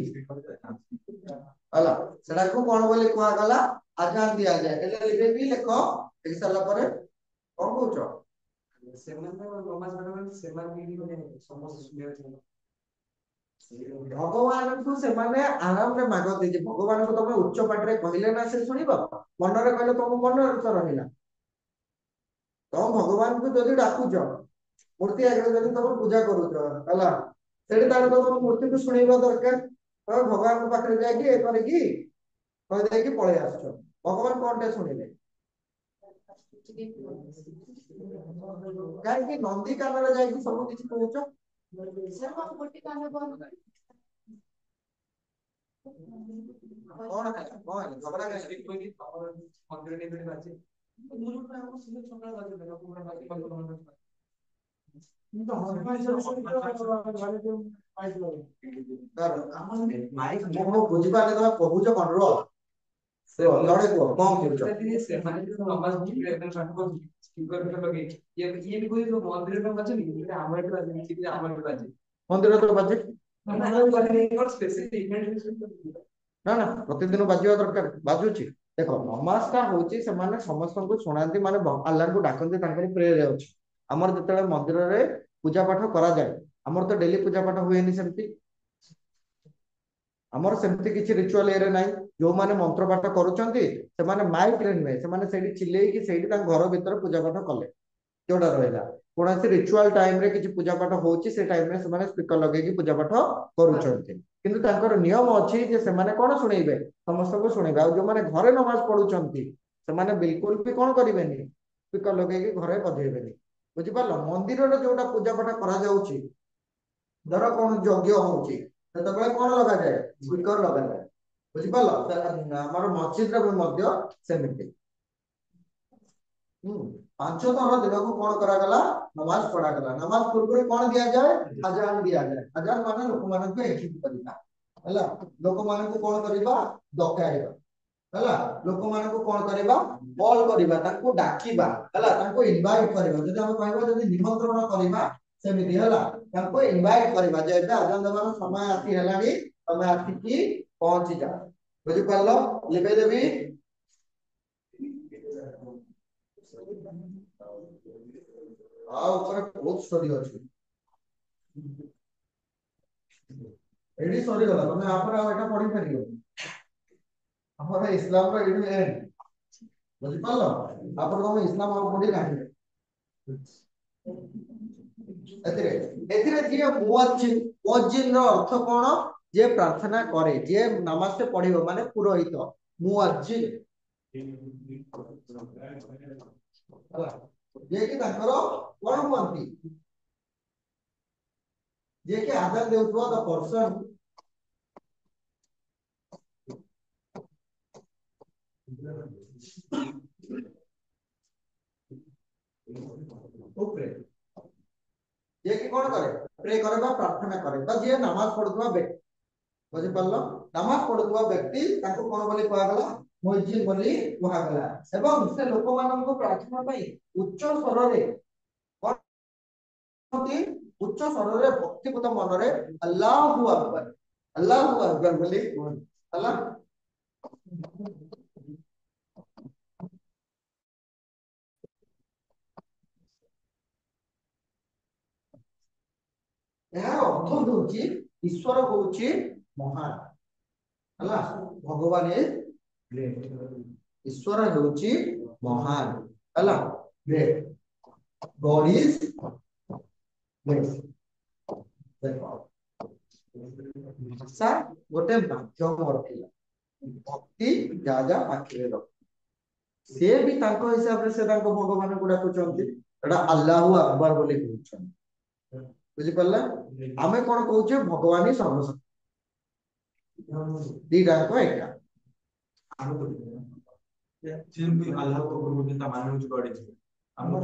ହେଲା ସେଟାକୁ କଣ ବୋଲି କୁହାଗଲା ଆଜାନ ଦିଆଯାଏ ହେଲେ ଏବେ ବି ଲେଖ ଦେଖି ସାରିଲା ପରେ କଣ କହୁଛ ଭଗବାନଙ୍କୁ ସେମାନେ ଆରାମରେ ମାଗନ୍ତି ଯେ ଭଗବାନଙ୍କୁ ତମେ ଉଚ୍ଚ ପାଟିରେ କହିଲେ ନା ସେ ଶୁଣିବ ମନରେ କହିଲେ ତମ ମନରେ ରହିଲା ତମ ଭଗବାନଙ୍କୁ ଯଦି ଡାକୁଛ ମୂର୍ତ୍ତି ଆଗରେ ଯଦି ତମେ ପୂଜା କରୁଛ ହେଲା ସେଠି ତାହେଲେ ତମ ମୂର୍ତ୍ତିକୁ ଶୁଣେଇବା ଦରକାର ତମେ ଭଗବାନଙ୍କ ପାଖରେ ଯାଇକି ଏ କରିକି କହିଦେଇକି ପଳେଇ ଆସୁଛ ଭଗବାନ କଣଟେ ଶୁଣିଲେ କାହିଁକି ନନ୍ଦୀ କାନରେ ଯାଇକି ସବୁ କିଛି କହୁଛ ଗୋଟେ କାନ ବନ୍ଦ କରି କଣ ଝଗଡା ବୁଝିପାରିଲେ ତମେ କହୁଛ କଣ ରୁହ ସେ ଅଲଗା କୁହ କଣ କହୁଛ ମନ୍ଦିର ତ ବାଜେ ନା ନା ପ୍ରତିଦିନ ବାଜିବା ଦରକାର ବାଜୁଛି ଦେଖ ନମାଜଟା ହଉଛି ସେମାନେ ସମସ୍ତଙ୍କୁ ଶୁଣାନ୍ତି ମାନେ ଆଲ୍ଲାହଙ୍କୁ ଡାକନ୍ତି ତାଙ୍କର ପ୍ରେୟରେ ଅଛି ଆମର ଯେତେବେଳେ ମନ୍ଦିରରେ ପୂଜା ପାଠ କରାଯାଏ ଆମର ତ ଡେଲି ପୂଜା ପାଠ ହୁଏନି ସେମିତି आमर सेमती किछि रिचुअल एरे नाही जो माने मंत्र पाठ करूचंती से माने माइक रे नुहे से माने सेठी चिल्लेई कि सेठी तां घर भीतर पूजा पाठ कले जोड़ा रहिला कोनोसी रिचुअल टाइम रे किछि पूजा पाठ होउची से टाइम रे से माने स्पीकर लगे कि पूजा पाठ करूचंती किंतु तांकर नियम अछि जे से माने कोन सुनेइबे समस्त को सुनेइबे आ जो माने घरे नमाज पढुचंती से माने बिल्कुल भी कोन करिवेनी स्पीकर लगे कि घरे बजेइबेनी बुझि पालो मंदिर रे जोटा पूजा पाठ करा जाउची धर कोन यज्ञ होउची सेतबेले कोन लगा जाय स्पीकर लगा जाय बुझि पालो हमर मस्जिद रे मध्य सेमिति पांच थर दिन को कौन करा गला नमाज पढ़ा गला नमाज पूर्व कौन दिया जाए अजान दिया जाए अजान माने लोक मान को एकित करिबा हला लोक मान को कौन करिबा डकाइबा हला लोक मान को कौन करिबा कॉल करिबा ताको डाकिबा हला ताको इनवाइट करिबा जदि हम कहबा जदि निमंत्रण करिबा सेमिति हला ताको इनवाइट करिबा जे एटा अजान देबार समय आसी हलानी तमे आसी की पहुंची जा बुझि पालो लिबे देबी ऊपर बहुत स्टोरी अछि एडी स्टोरी गला तमे आपर एटा पढी परियो हमर इस्लाम रो एडी एंड बुझि पालो आपर तमे इस्लाम और पढी नाही एथिरे जे मुअज्जिन रो अर्थ कोन जे प्रार्थना करे जे नमाज से पढिबो माने पुरोहित मुअज्जिन जे कि ताकर कोन हुअंती जे कि आदर देउथवा द पर्सन ऊपर जे कि कोन करे प्रे करे बा प्रार्थना करे बा जे नमाज पढुथवा व्यक्ति बुझि पालो नमाज पढुथवा व्यक्ति ताको कोन बोली कहला गला मुअज्जिन बोली कहला गला एवं से लोक मानन को प्रार्थना पई उच्च स्वर रे उच्च स्वर रे भक्तिपूत मन रे अल्लाहु अकबर बोली अल्लाह यार अर्थ होउची ईश्वर होउची महान हला भगवान इज ग्रेट ईश्वर होउची महान हला ग्रेट गॉड इज ग्रेट भाषा गोटे माध्यम रखिला भक्ति जा जा पाखरे रख से भी ताको हिसाब रे से ताको भगवान को डाकुचंती एटा अल्लाहु अकबर बोली कहउछन बुझि पल्ला आमे कोन कहउछे भगवान ही सर्वशक्ति दीटा को एका जिन अल्लाह को बोलते ता माने जो गॉड इज हमर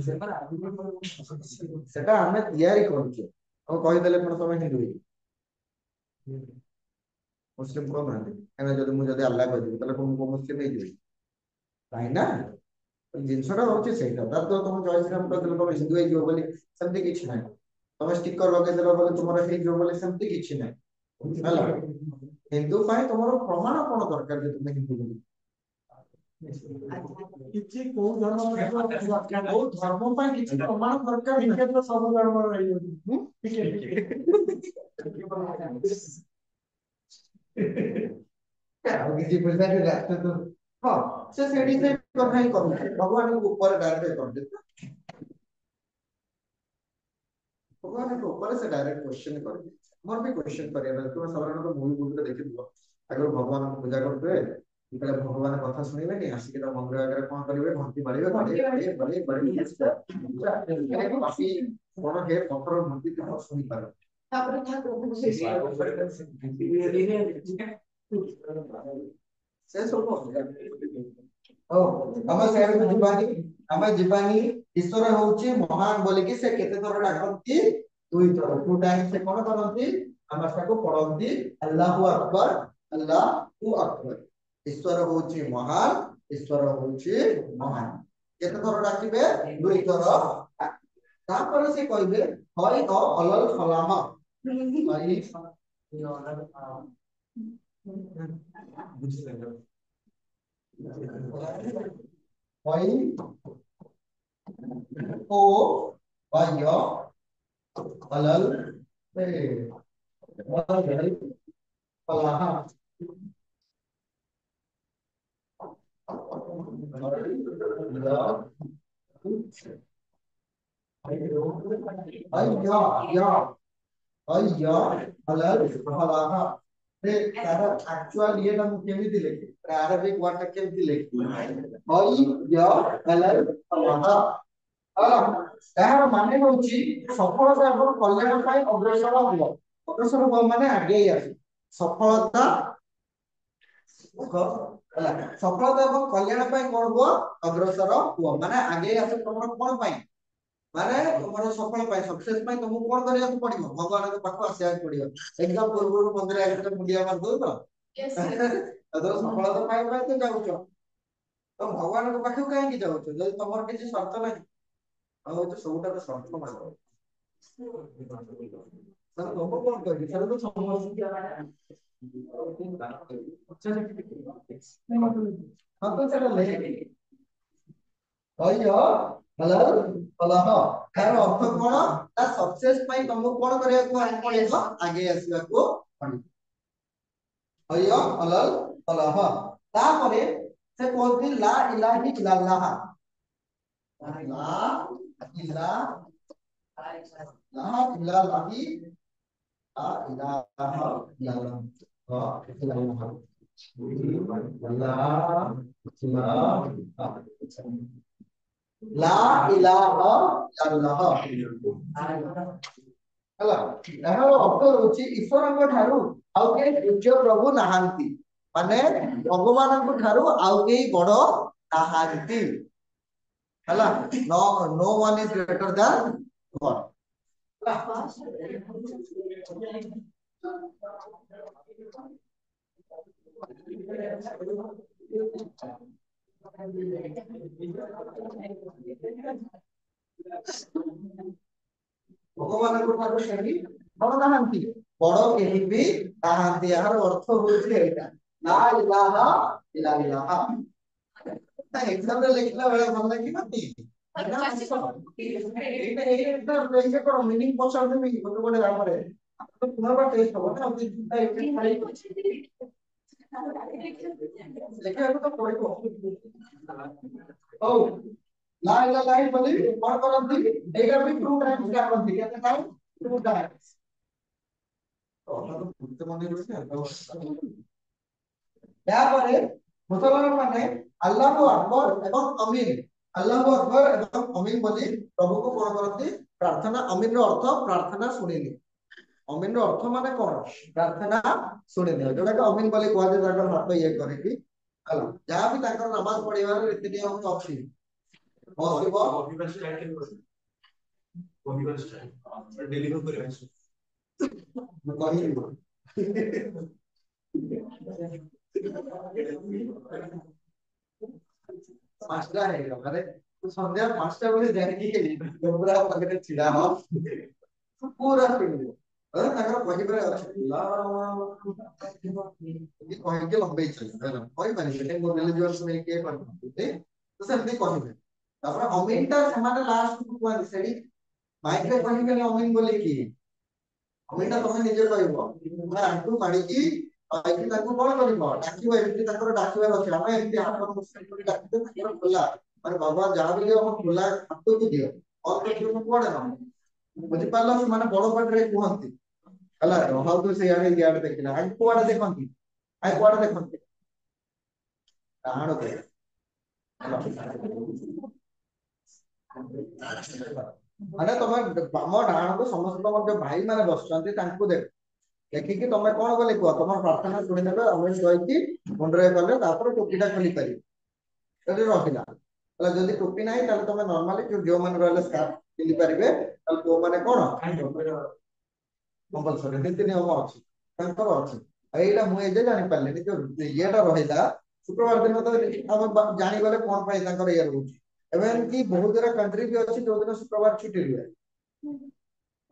से सेटा हमें तैयारी करूचे और कहि देले कोन समय हिंदू मुस्लिम कोन नांदे एना जदि मु जदि अल्लाह कहि देबे तले कोन को मुस्लिम हे जिवे ताई ना जिनसरा होचे सेटा तो तुम चॉइस रे हम कहले तुम हिंदू हे जिवो बोली सेमति किछ नै तुम स्टिकर लगे देलो बोले तुमरा हे जिवो बोली सेमति किछ नै हला हिंदू पाए तुमरो प्रमाण कोन दरकार जे तुम हिंदू बोली किछि को धर्म पर किछि प्रमाण दरकार नहीं तो सब धर्म रही ठीक है और किसी पैसा के रास्ते तो हां से सेडी से कथा ही करू भगवान को ऊपर डायरेक्ट कर देता भगवान को ऊपर से डायरेक्ट क्वेश्चन कर दे मोर भी क्वेश्चन करिया तुम साधारणतः मूवी मूवी देखि दियो अगर भगवान को पूजा करते इकले भगवान कथा सुनिबे नि आसी के मंदिर आगे कोन करिवे घंटी मारिबे बड़े बाकी कोन हे पत्थर घंटी तो सुनि पारो तापर ठाकुर से सब ओ हम सेर में जीवानी ईश्वर होउची महान बोली कि से केते थोर डाकंती दुई थोर टू टाइम से कोन करंती हम को पढंती अल्लाहु अकबर ईश्वर होउची महान ईश्वर होउची महान केते थोर डाकिबे दुई थोर तापर से कहबे हय तो अलल फलाम हय हय ओ बाय अलल से अलल फलाहा अय्या या अय्या अलल फलाहा से तारा एक्चुअल ये हम केमिति लेखि अरबिक वर्ड केमिति लेखि अय्या अलल फलाहा यार माने होची सफलता एवं कल्याण पाई अग्रसर हुआ माने आगे ही आसी सफलता सफलता एवं कल्याण पाई कोन हुआ अग्रसर हुआ माने आगे ही आसी तुमरो कोन पाई माने तुमरो सफल पाई सक्सेस पाई तुमको कोन करिया को पड़ियो भगवान के पाखो आसिया पड़ियो एग्जाम पूर्व मंदिर आगे मुंडिया मार दो तो यस अदर सफलता पाई तो जाउछ तो भगवान के पाखो काहे की जाउछ जदी तमर किछि शर्त नाही ଆଉ ତ ସବୁଟା ତ ଶର୍ତ ମାଗ ସାର୍ ଲୋକ କଣ କହିବି ସାର୍ ତ ସମସ୍ତେ ହଁ ତ ସେଟା ଲେଖେ ଅಯ್ୟ ହଲାଲ ହଲାହ ଏହାର ଅର୍ଥ କଣ ତା ସକ୍ସେସ ପାଇଁ ତମକୁ କଣ କରିବାକୁ ପଡିବ ଆଗେଇ ଆସିବାକୁ ପଡିବ ଅಯ್ୟ ହଲାଲ ହଲାହ ତାପରେ ସେ କହୁଛି ଲା ଇଲାହି ଇଲ୍ଲାଲ୍ଲାହ ला इला ला इला लाही ला इलाहा इल्लल्लाह ला इलाहा इल्लल्लाह ହେଲା ଏହାର ଅର୍ଥ ହେଉଛି ଈଶ୍ୱରଙ୍କ ଠାରୁ ଆଉ କେହି ପୂଜ୍ୟ ପ୍ରଭୁ ନାହାନ୍ତି ମାନେ ଭଗବାନଙ୍କ ଠାରୁ ଆଉ କେହି ବଡ ନାହାନ୍ତି ହେଲା no one is greater than God ଭଗବାନଙ୍କ ଠାରୁ କେହି ବଡ ନାହାନ୍ତି ବଡ କେହି ବି ନାହାନ୍ତି ଏହାର ଅର୍ଥ ହେଉଛି ଏଇଟା ଲା ଇଲାହା ଇଲ୍ଲାଲ୍ଲାହ एग्जाम रे लिखला बेला मन लागिनाती एटा करो मीनिंग पछाड़ दे मी गोटे गोटे राम रे तो पुनर्बार टेस्ट हो ना अब लेके तो पड़िबो ओ ला ला लाइन बोली कोन करंती एटा भी ट्रू टाइम करंती केते टाइम ट्रू टाइम तो पुते मंदिर होइसे या परे मुसलमान माने अल्लाहु अकबर एवं अमीन अल्लाहु अकबर एवं अमीन बोली प्रभु को कोन करंती प्रार्थना अमीन रो अर्थ प्रार्थना सुनिली अमीन रो अर्थ माने कोन प्रार्थना सुनिली जोटा के अमीन बोली कोआ जे ताकर हाथ ये करे कि हला जहां भी ताकर नमाज पढ़िबार रीति नियम अछि बसिबो पॉलिटिकल स्टाइल डिलीवर करे कहि पांचटा है अरे तो संध्या पांचटा बजे जाके डोबरा पकड़े छिड़ा हो पूरा पिंड अरे ताकर पहिबरे अछि ला ये कहि के लंबे छै है कोई माने के मो रिलीजियस में के करते तो सेमती कहिबे तापर अमीनटा समान लास्ट को कोन सेडी माइक रे कहि के अमीन बोले की अमीनटा तमे निजे कहबो मैं आंटू माडी की आइके ताको कोन करबो डाकिबो एमती ताकर डाकिबा अछि हम एमती हाथ मुस्लिम को डाकिते ताकर खुला माने भगवान जहां भी हम खुला हाथ को दियो और के कोन ना बुझि पालो माने बड़ पटरे कहंती हला हाउ तो से यार देखिना आज कोआडे देखंती आज कोआडे देखंती ताण दे माने तमे बाम डाण को समस्त जो भाई माने बसचंती तांको देख देखिकी तमे कोन बोले को तम प्रार्थना सुनि नेबे अमीन कहि की मुंडरे गले तापर टोपीटा खोली पारी एले रहिला हला जदी टोपी नाही ताले तमे नॉर्मली जो मन रहले स्कार्फ पिली परिबे ताले को माने कोन कंपलसरी नीति नियम अछि तांकर अछि एइला मु ए जे जानि पाले जो येटा रहिला शुक्रवार दिन तो हम जानि गले कोन पाई तांकर ये रहउची एवं की बहुत सारा कंट्री भी अछि जो दिन शुक्रवार छुट्टी रहै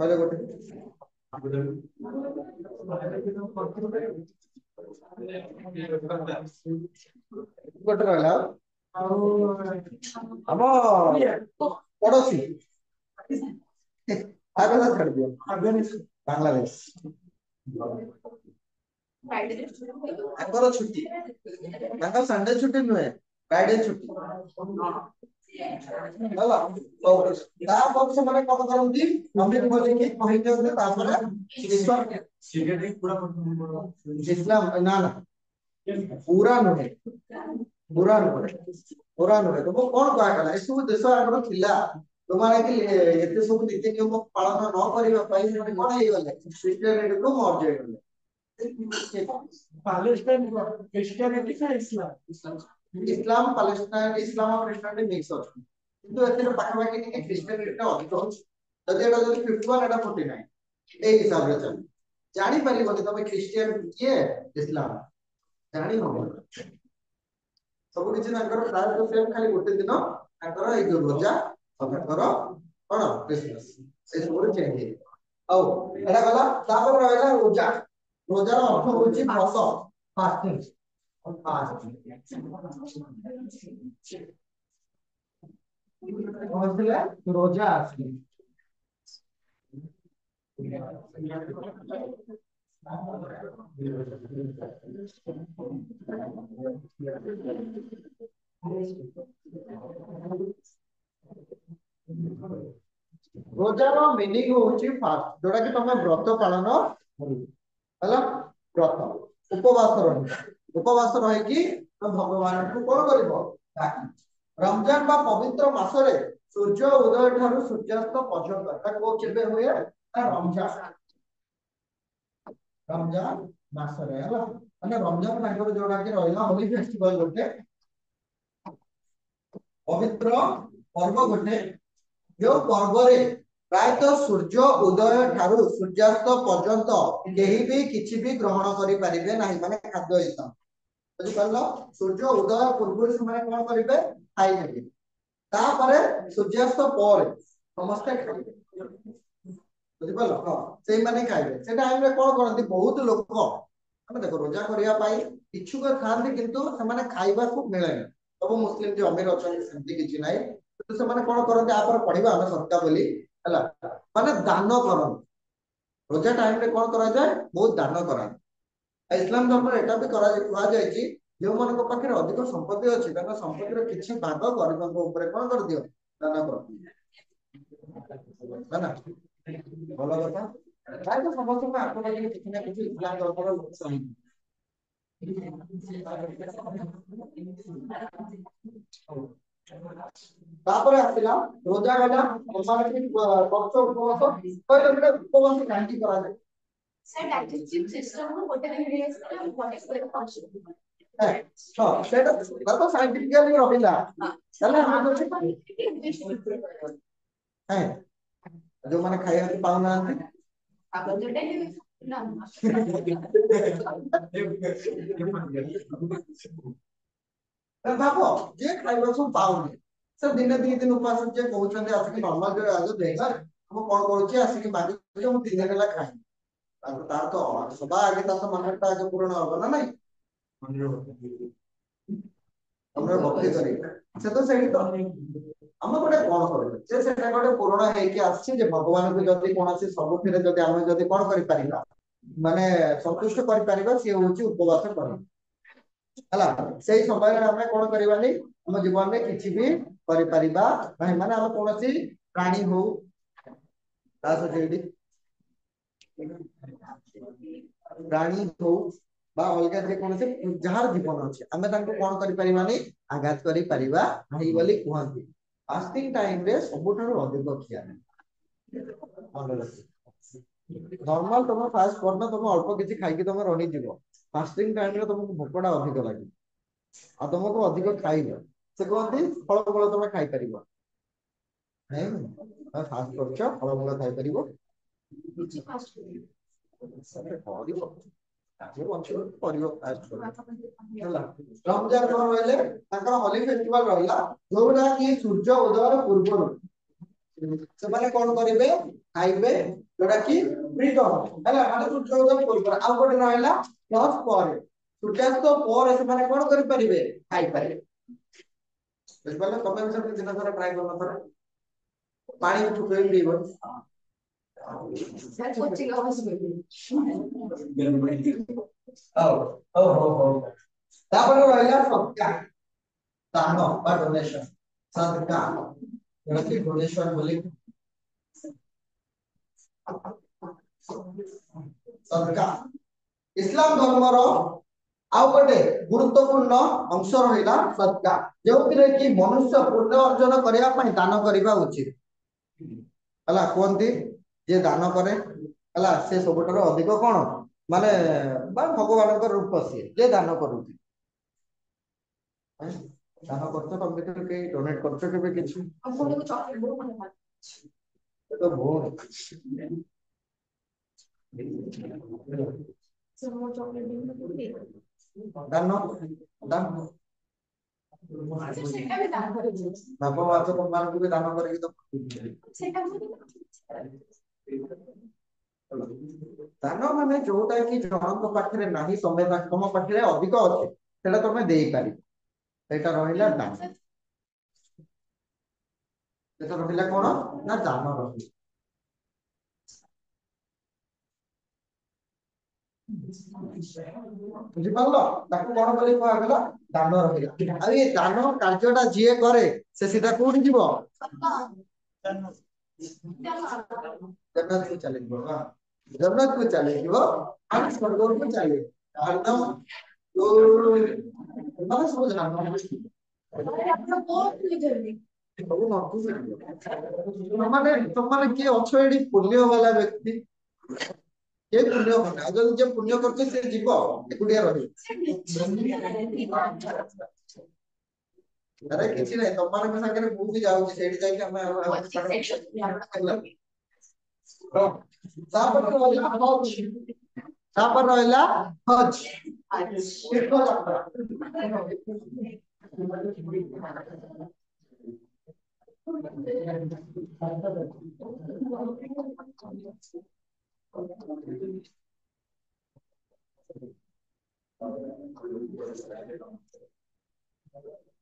पहले गोटे गोटे रहला हम पड़ोसी आगे से छड़ दियो अफगानिस्तान बांग्लादेश फ्राइडे आंकर छुट्टी तांका संडे छुट्टी नुहे फ्राइडे छुट्टी ହେଲା ତା ପରେ ସେମାନେ କଣ କରନ୍ତି କମିଟି ଖୋଲିକି କହିଦିଅନ୍ତି ତାପରେ ଇସଲାମ ନା ନା पूरा नुहे पूरा नुहे पूरा नुहे तो कौन कहला एसବୁ ଦେଶ ଆମର ଥିଲା ଯୋଉମାନେ କି ଏତେ ସବୁ ନୀତି ନିୟମ ପାଳନ ନ କରିବା ପାଇଁ ସେମାନେ କଣ ହେଇଗଲେ ଖ୍ରୀଷ୍ଟିଆନିଟିକୁ ମର୍ଜ ହେଇଗଲେ पैलेस्टाइन क्रिश्चियनिटी का इस्लाम इस्लाम पैलेस्टाइन इस्लाम और क्रिश्चियनिटी मिक्स ଅଛି କିନ୍ତୁ ଏଥିରେ ପାଖାପାଖି ଟିକେ ଖ୍ରୀଷ୍ଟିଆନିଟିଟା ଅଧିକ ଅଛି ଯଦି ଏଟା ଯଦି 51 ଏଟା 49 ଏଇ ହିସାବରେ ଚାଲେ ଜାଣି ପାରିବନି ତମେ ଖ୍ରୀଷ୍ଟିଆନ କିଏ ଇସଲାମ ଜାଣି ହବନି ସବୁ କିଛି ତାଙ୍କର ପ୍ରାୟତଃ ସେମ୍ ଖାଲି ଗୋଟେ ଦିନ ତାଙ୍କର ଏଇ ଯୋଉ ରୋଜା ଆଉ ତାଙ୍କର କଣ କ୍ରିସମସ୍ ସେ ସବୁ ଚେଞ୍ଜ ହେଇଯିବ ଆଉ ଏଟା ଗଲା ତାପରେ ରହିଲା ରୋଜା ରୋଜାର ଅର୍ଥ ହଉଛି ବ୍ରତ ଫାଷ୍ଟିଂ କହିଥିଲେ ରୋଜା ଆସିଲେ रोजार मीनिंग होची फास्ट जोड़ा कि तमे व्रत पालन हला व्रत उपवास रही कि भगवान को कोन करबो रमजान बा पवित्र मासरे सूर्य उदय ठारू सूर्यास्त पर्यंत ता को केबे हुए रमजान मासरे हला माने रमजान तांकर जोड़ा कि रहला होली फेस्टिवल गोटे पवित्र पर्व गोटे जो पर्व रे प्रायतः सूर्य उदय ठारू सूर्यास्त पर्यंत केही भी किछि भी ग्रहण करि परिबे नाही माने खाद्य हिसाब बुझि परलो सूर्य उदय पूर्व समय कोन करिवे खाइ नेबे तापरे सूर्यास्त पर समस्त खाइबे बुझि परलो हां सेई माने खाइबे से टाइम रे कोन करंती बहुत लोक हम देखो रोजा करिया पाई इच्छुक थांती किंतु से माने खाइबा को मिले सब मुस्लिम जो अमीर अछन सेंती किछि नाही तो से माने कोन करंती आ पर पढिबा हम सत्ता बोली हला माने दान करन रोजा टाइम रे कोन करा जाय बहुत दान करा इस्लाम धर्म रे एटा भी करा कुआ जाय छी जो मन को पाखे अधिक संपत्ति अछि ताका संपत्ति रे किछि भाग गरीब को ऊपर कोन कर दियो दान कर है ना भलो कथा प्राय तो समस्त को आपको कि किछि ना किछि इस्लाम धर्म रो सही तापर आसिला रोजा गला माने कि कष्ट उपवास कहले उपवास कांटी करा जाय सर डाइजेस्टिव सिस्टम को गोटे दिन रेस्ट कर बॉडी को फंक्शन हां सेटा तो साइंटिफिकली रहिला चले हम हैं जो माने खाଇବା के पाउ ना आगे जोटे ना भाबो जे खाଇବା सब पाउनी से दिन दी दिन उपवास जे कहउछन्ते आसी नॉर्मल जो आज देला हम कोन करूची आसी मागी जो हम दिन हेला खाइ तार तो सदा आगे ता तो मनटा आगे पूर्ण हो ना नहीं हमरे भक्ति करी से तो सेही तो हम गोटे कोन करू से सेटा गोटे पूर्ण है कि आसी जे भगवान को जति कोनसी सब फिरे जति हम जति कोन करि परिबा माने संतुष्ट करि परिबा से होची उपवास करी हला सेही समय रे हम कोन करिवानी हम जीवन में किछि भी करि परिबा नाही माने हम कोनसी प्राणी हो तास जेडी प्राणी हो बा अलगा जे कोनसे जहार जीवन अछि हमें तांको कोन करि परिबानी आघात करि परिबा नाही बोली कहंती फास्टिंग टाइम रे सबुठारो अधिक खिया नॉर्मल तुम फास्ट करना तुम अल्प किछि खाइ कि तुम रहि जीवो फास्टिंग टाइम रे तुमको भोकड़ा अधिक लागि आ तुमको अधिक खाइबो से कहंती फल फल तुम खाइ परिबो नहीं फास्ट करछ फल फल खाइ परिबो जी फास्ट सबे परिबो आगे वंशो परिबो फास्ट होला रमजान कोन रहले ताकर होली फेस्टिवल रहला जोरा कि सूर्य उदय पूर्व से माने कोन करिवे खाइबे जोरा कि वृत हैला माने सूर्य उदय पूर्व आ कोन रहला प्लस पर सूर्यास्त पर से माने कोन करि परिबे खाइ परिबे बुझबला तमे सब दिन सारा ट्राई करना थरे पानी ठुकई पीबो That's what you always do. ତାପରେ ରହିଲା ସଦକା ଦାନ ବା ଡୋନେସନ ସଦକା ଯେମିତି ଡୋନେସନ ବୋଲି ସଦକା ଇସଲାମ ଧର୍ମର ଆଉ ଗୋଟେ ଗୁରୁତ୍ୱପୂର୍ଣ୍ଣ ଅଂଶ ରହିଲା ସଦକା ଯେଉଁଥିରେ କି ମନୁଷ୍ୟ ପୁଣ୍ୟ ଅର୍ଜନ କରିବା ପାଇଁ ଦାନ କରିବା ଉଚିତ ହେଲା କୁହନ୍ତି ଯେ ଦାନ କରେ ହେଲା ସେ ସବୁଠାରୁ ଅଧିକ କଣ ମାନେ ଭଗବାନଙ୍କ ରୂପ ସିଏ ଯେ ଦାନ କରୁଛି ଦାନ କରୁଛ ତମ ଭିତରେ କେହି ଡୋନେଟ କରୁଛ କେବେ କିଛି ତ ଭଉଣୀ ଦାନ ଦାନ ବାପ ମାଛ ତମମାନଙ୍କୁ ବି ଦାନ କରିକି ଦାନ ମାନେ ଯୋଉଟା କି ଜଣଙ୍କ ପାଖରେ ନାହିଁ ତମ ପାଖରେ ଅଧିକ ଅଛି ସେଟା ତମେ ଦେଇପାରିବ ସେଇଟା ରହିଲା ଦାନ ସେଟା ରହିଲା କଣ ନା ଦାନ ରହିଲା ବୁଝିପାରିଲ ତାକୁ କଣ ବୋଲି କୁହାଗଲା ଦାନ ରହିଲା ଆଉ ଏ ଦାନ କାର୍ଯ୍ୟଟା ଯିଏ କରେ ସେ ସିଧା କୋଉଠି ଯିବ ଜନ୍ନତକୁ ଚାଲିଯିବ ଜନ୍ନତକୁ ଚାଲିଯିବ ଆଉ ସ୍ୱର୍ଗକୁ ଚାଲିଯିବ ମାନେ ସବୁ ତମାନେ କିଏ ଅଛ ଏଠି ପୁଣ୍ୟ ବାଲା ବ୍ୟକ୍ତି କିଏ ପୁଣ୍ୟ କରେ ଆଉ ଯଦି ଯିଏ ପୁଣ୍ୟ କରୁଛି ସେ ଯିବ ଏକୁଟିଆ ରହିବ ଆରେ କିଛି ନାହିଁ ତମମାନଙ୍କ ସାଙ୍ଗରେ ମୁଁ ବି ଯାଉଛି ସେଇଠି ଯାଇକି ଆମେ ତାପରେ ରହିଲା ହଜ୍ ତୀର୍ଥଯାତ୍ରା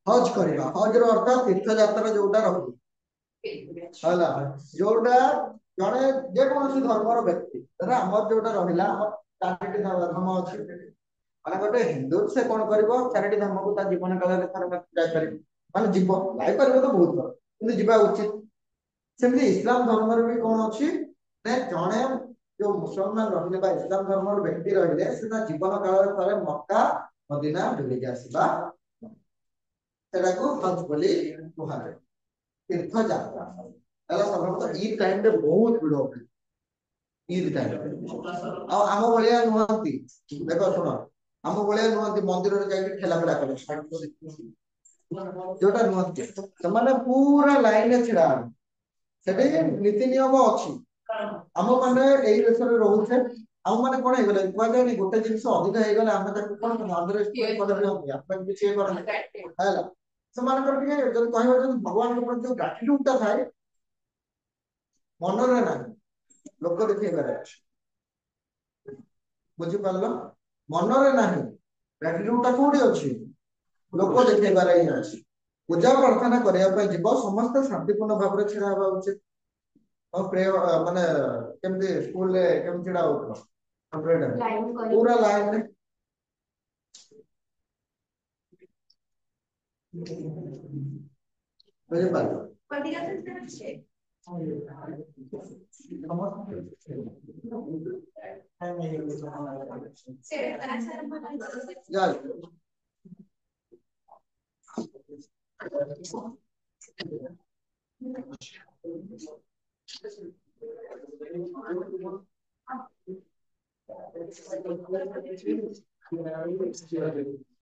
ହଜ୍ କରିବା ହଜର ଅର୍ଥ ତୀର୍ଥଯାତ୍ରା ଯୋଉଟା ରହୁଛି ହେଲା ଯୋଉଟା ଜଣେ ଯେକୌଣସି ଧର୍ମର ବ୍ୟକ୍ତି ଧର ଆମର ଯୋଉଟା ରହିଲା ଆମର ଚାରିଟି ଧର୍ମ ଅଛି ମାନେ ଗୋଟେ ହିନ୍ଦୁ ସେ କଣ କରିବ ଚାରିଟି ଧର୍ମକୁ ତା ଜୀବନ କାଳରେ ଥରେ ଯାଇପାରିବ ମାନେ ଯିବ ଯାଇପାରିବ ତ ବହୁତ ଥର କିନ୍ତୁ ଯିବା ଉଚିତ ସେମିତି ଇସଲାମ ଧର୍ମରେ ବି କଣ ଅଛି ନା ଜଣେ ଯୋଉ ମୁସଲମାନ ରହିଲେ ବା ଇସଲାମ ଧର୍ମର ବ୍ୟକ୍ତି ରହିଲେ ସେ ତା ଜୀବନ କାଳରେ ଥରେ ମକ୍କା ମଦିନା ବୁଲିକି ଆସିବା ସେଟାକୁ ହଜ୍ ବୋଲି କୁହାଯାଏ ତୀର୍ଥଯାତ୍ରା ହେଲା ସାଧାରଣତଃ ଇଦ୍ ଟାଇମରେ ବହୁତ ଭିଡ଼ ହୁଏ ଇଦ୍ ଟାଇମରେ ଆଉ ଆମ ଭଳିଆ ନୁହନ୍ତି ଦେଖ ଶୁଣ ଆମ ଭଳିଆ ନୁହନ୍ତି ମନ୍ଦିରରେ ଯାଇକି ଠେଲାପେଲା କରେ ଯୋଉଟା ନୁହନ୍ତି ସେମାନେ ପୁରା ଲାଇନରେ ଛିଡା ହେବେ ସେଠି ନୀତି ନିୟମ ଅଛି ଆମ ମାନେ ଏଇ ଦେଶରେ ରହୁଛେ ଆମ ମାନେ କଣ ହେଇଗଲେ କୁହାଯାଏନି ଗୋଟେ ଜିନିଷ ଅଧିକ ହେଇଗଲେ ଆମେ ତାକୁ କଣ କିଛି ହେଲା ସେମାନଙ୍କର ଟିକେ ଯଦି କହିବା ଯଦି ଭଗବାନଙ୍କ ପ୍ରତି ଯୋଉ ଗ୍ରାଟିଟ୍ୟୁଡ ଟା ଥାଏ ମନରେ ନାହିଁ ଲୋକ ଦେଖେଇବାରେ ଅଛି ବୁଝିପାରିଲ ମନରେ ନାହିଁ ଗ୍ରାଟିଟ୍ୟୁଡ ଟା କୋଉଠି ଅଛି ଲୋକ ଦେଖେଇବାରେ ହିଁ ଅଛି ପୂଜା ପ୍ରାର୍ଥନା କରିବା ପାଇଁ ଯିବ ସମସ୍ତେ ଶାନ୍ତିପୂର୍ଣ୍ଣ ଭାବରେ ଛିଡା ହେବା ଉଚିତ ପ୍ରେୟ ମାନେ କେମିତି ସ୍କୁଲରେ କେମିତି ଛିଡା ହଉଥିବ ପୁରା ଲାଇନରେ ବୁଝିପାରିଲ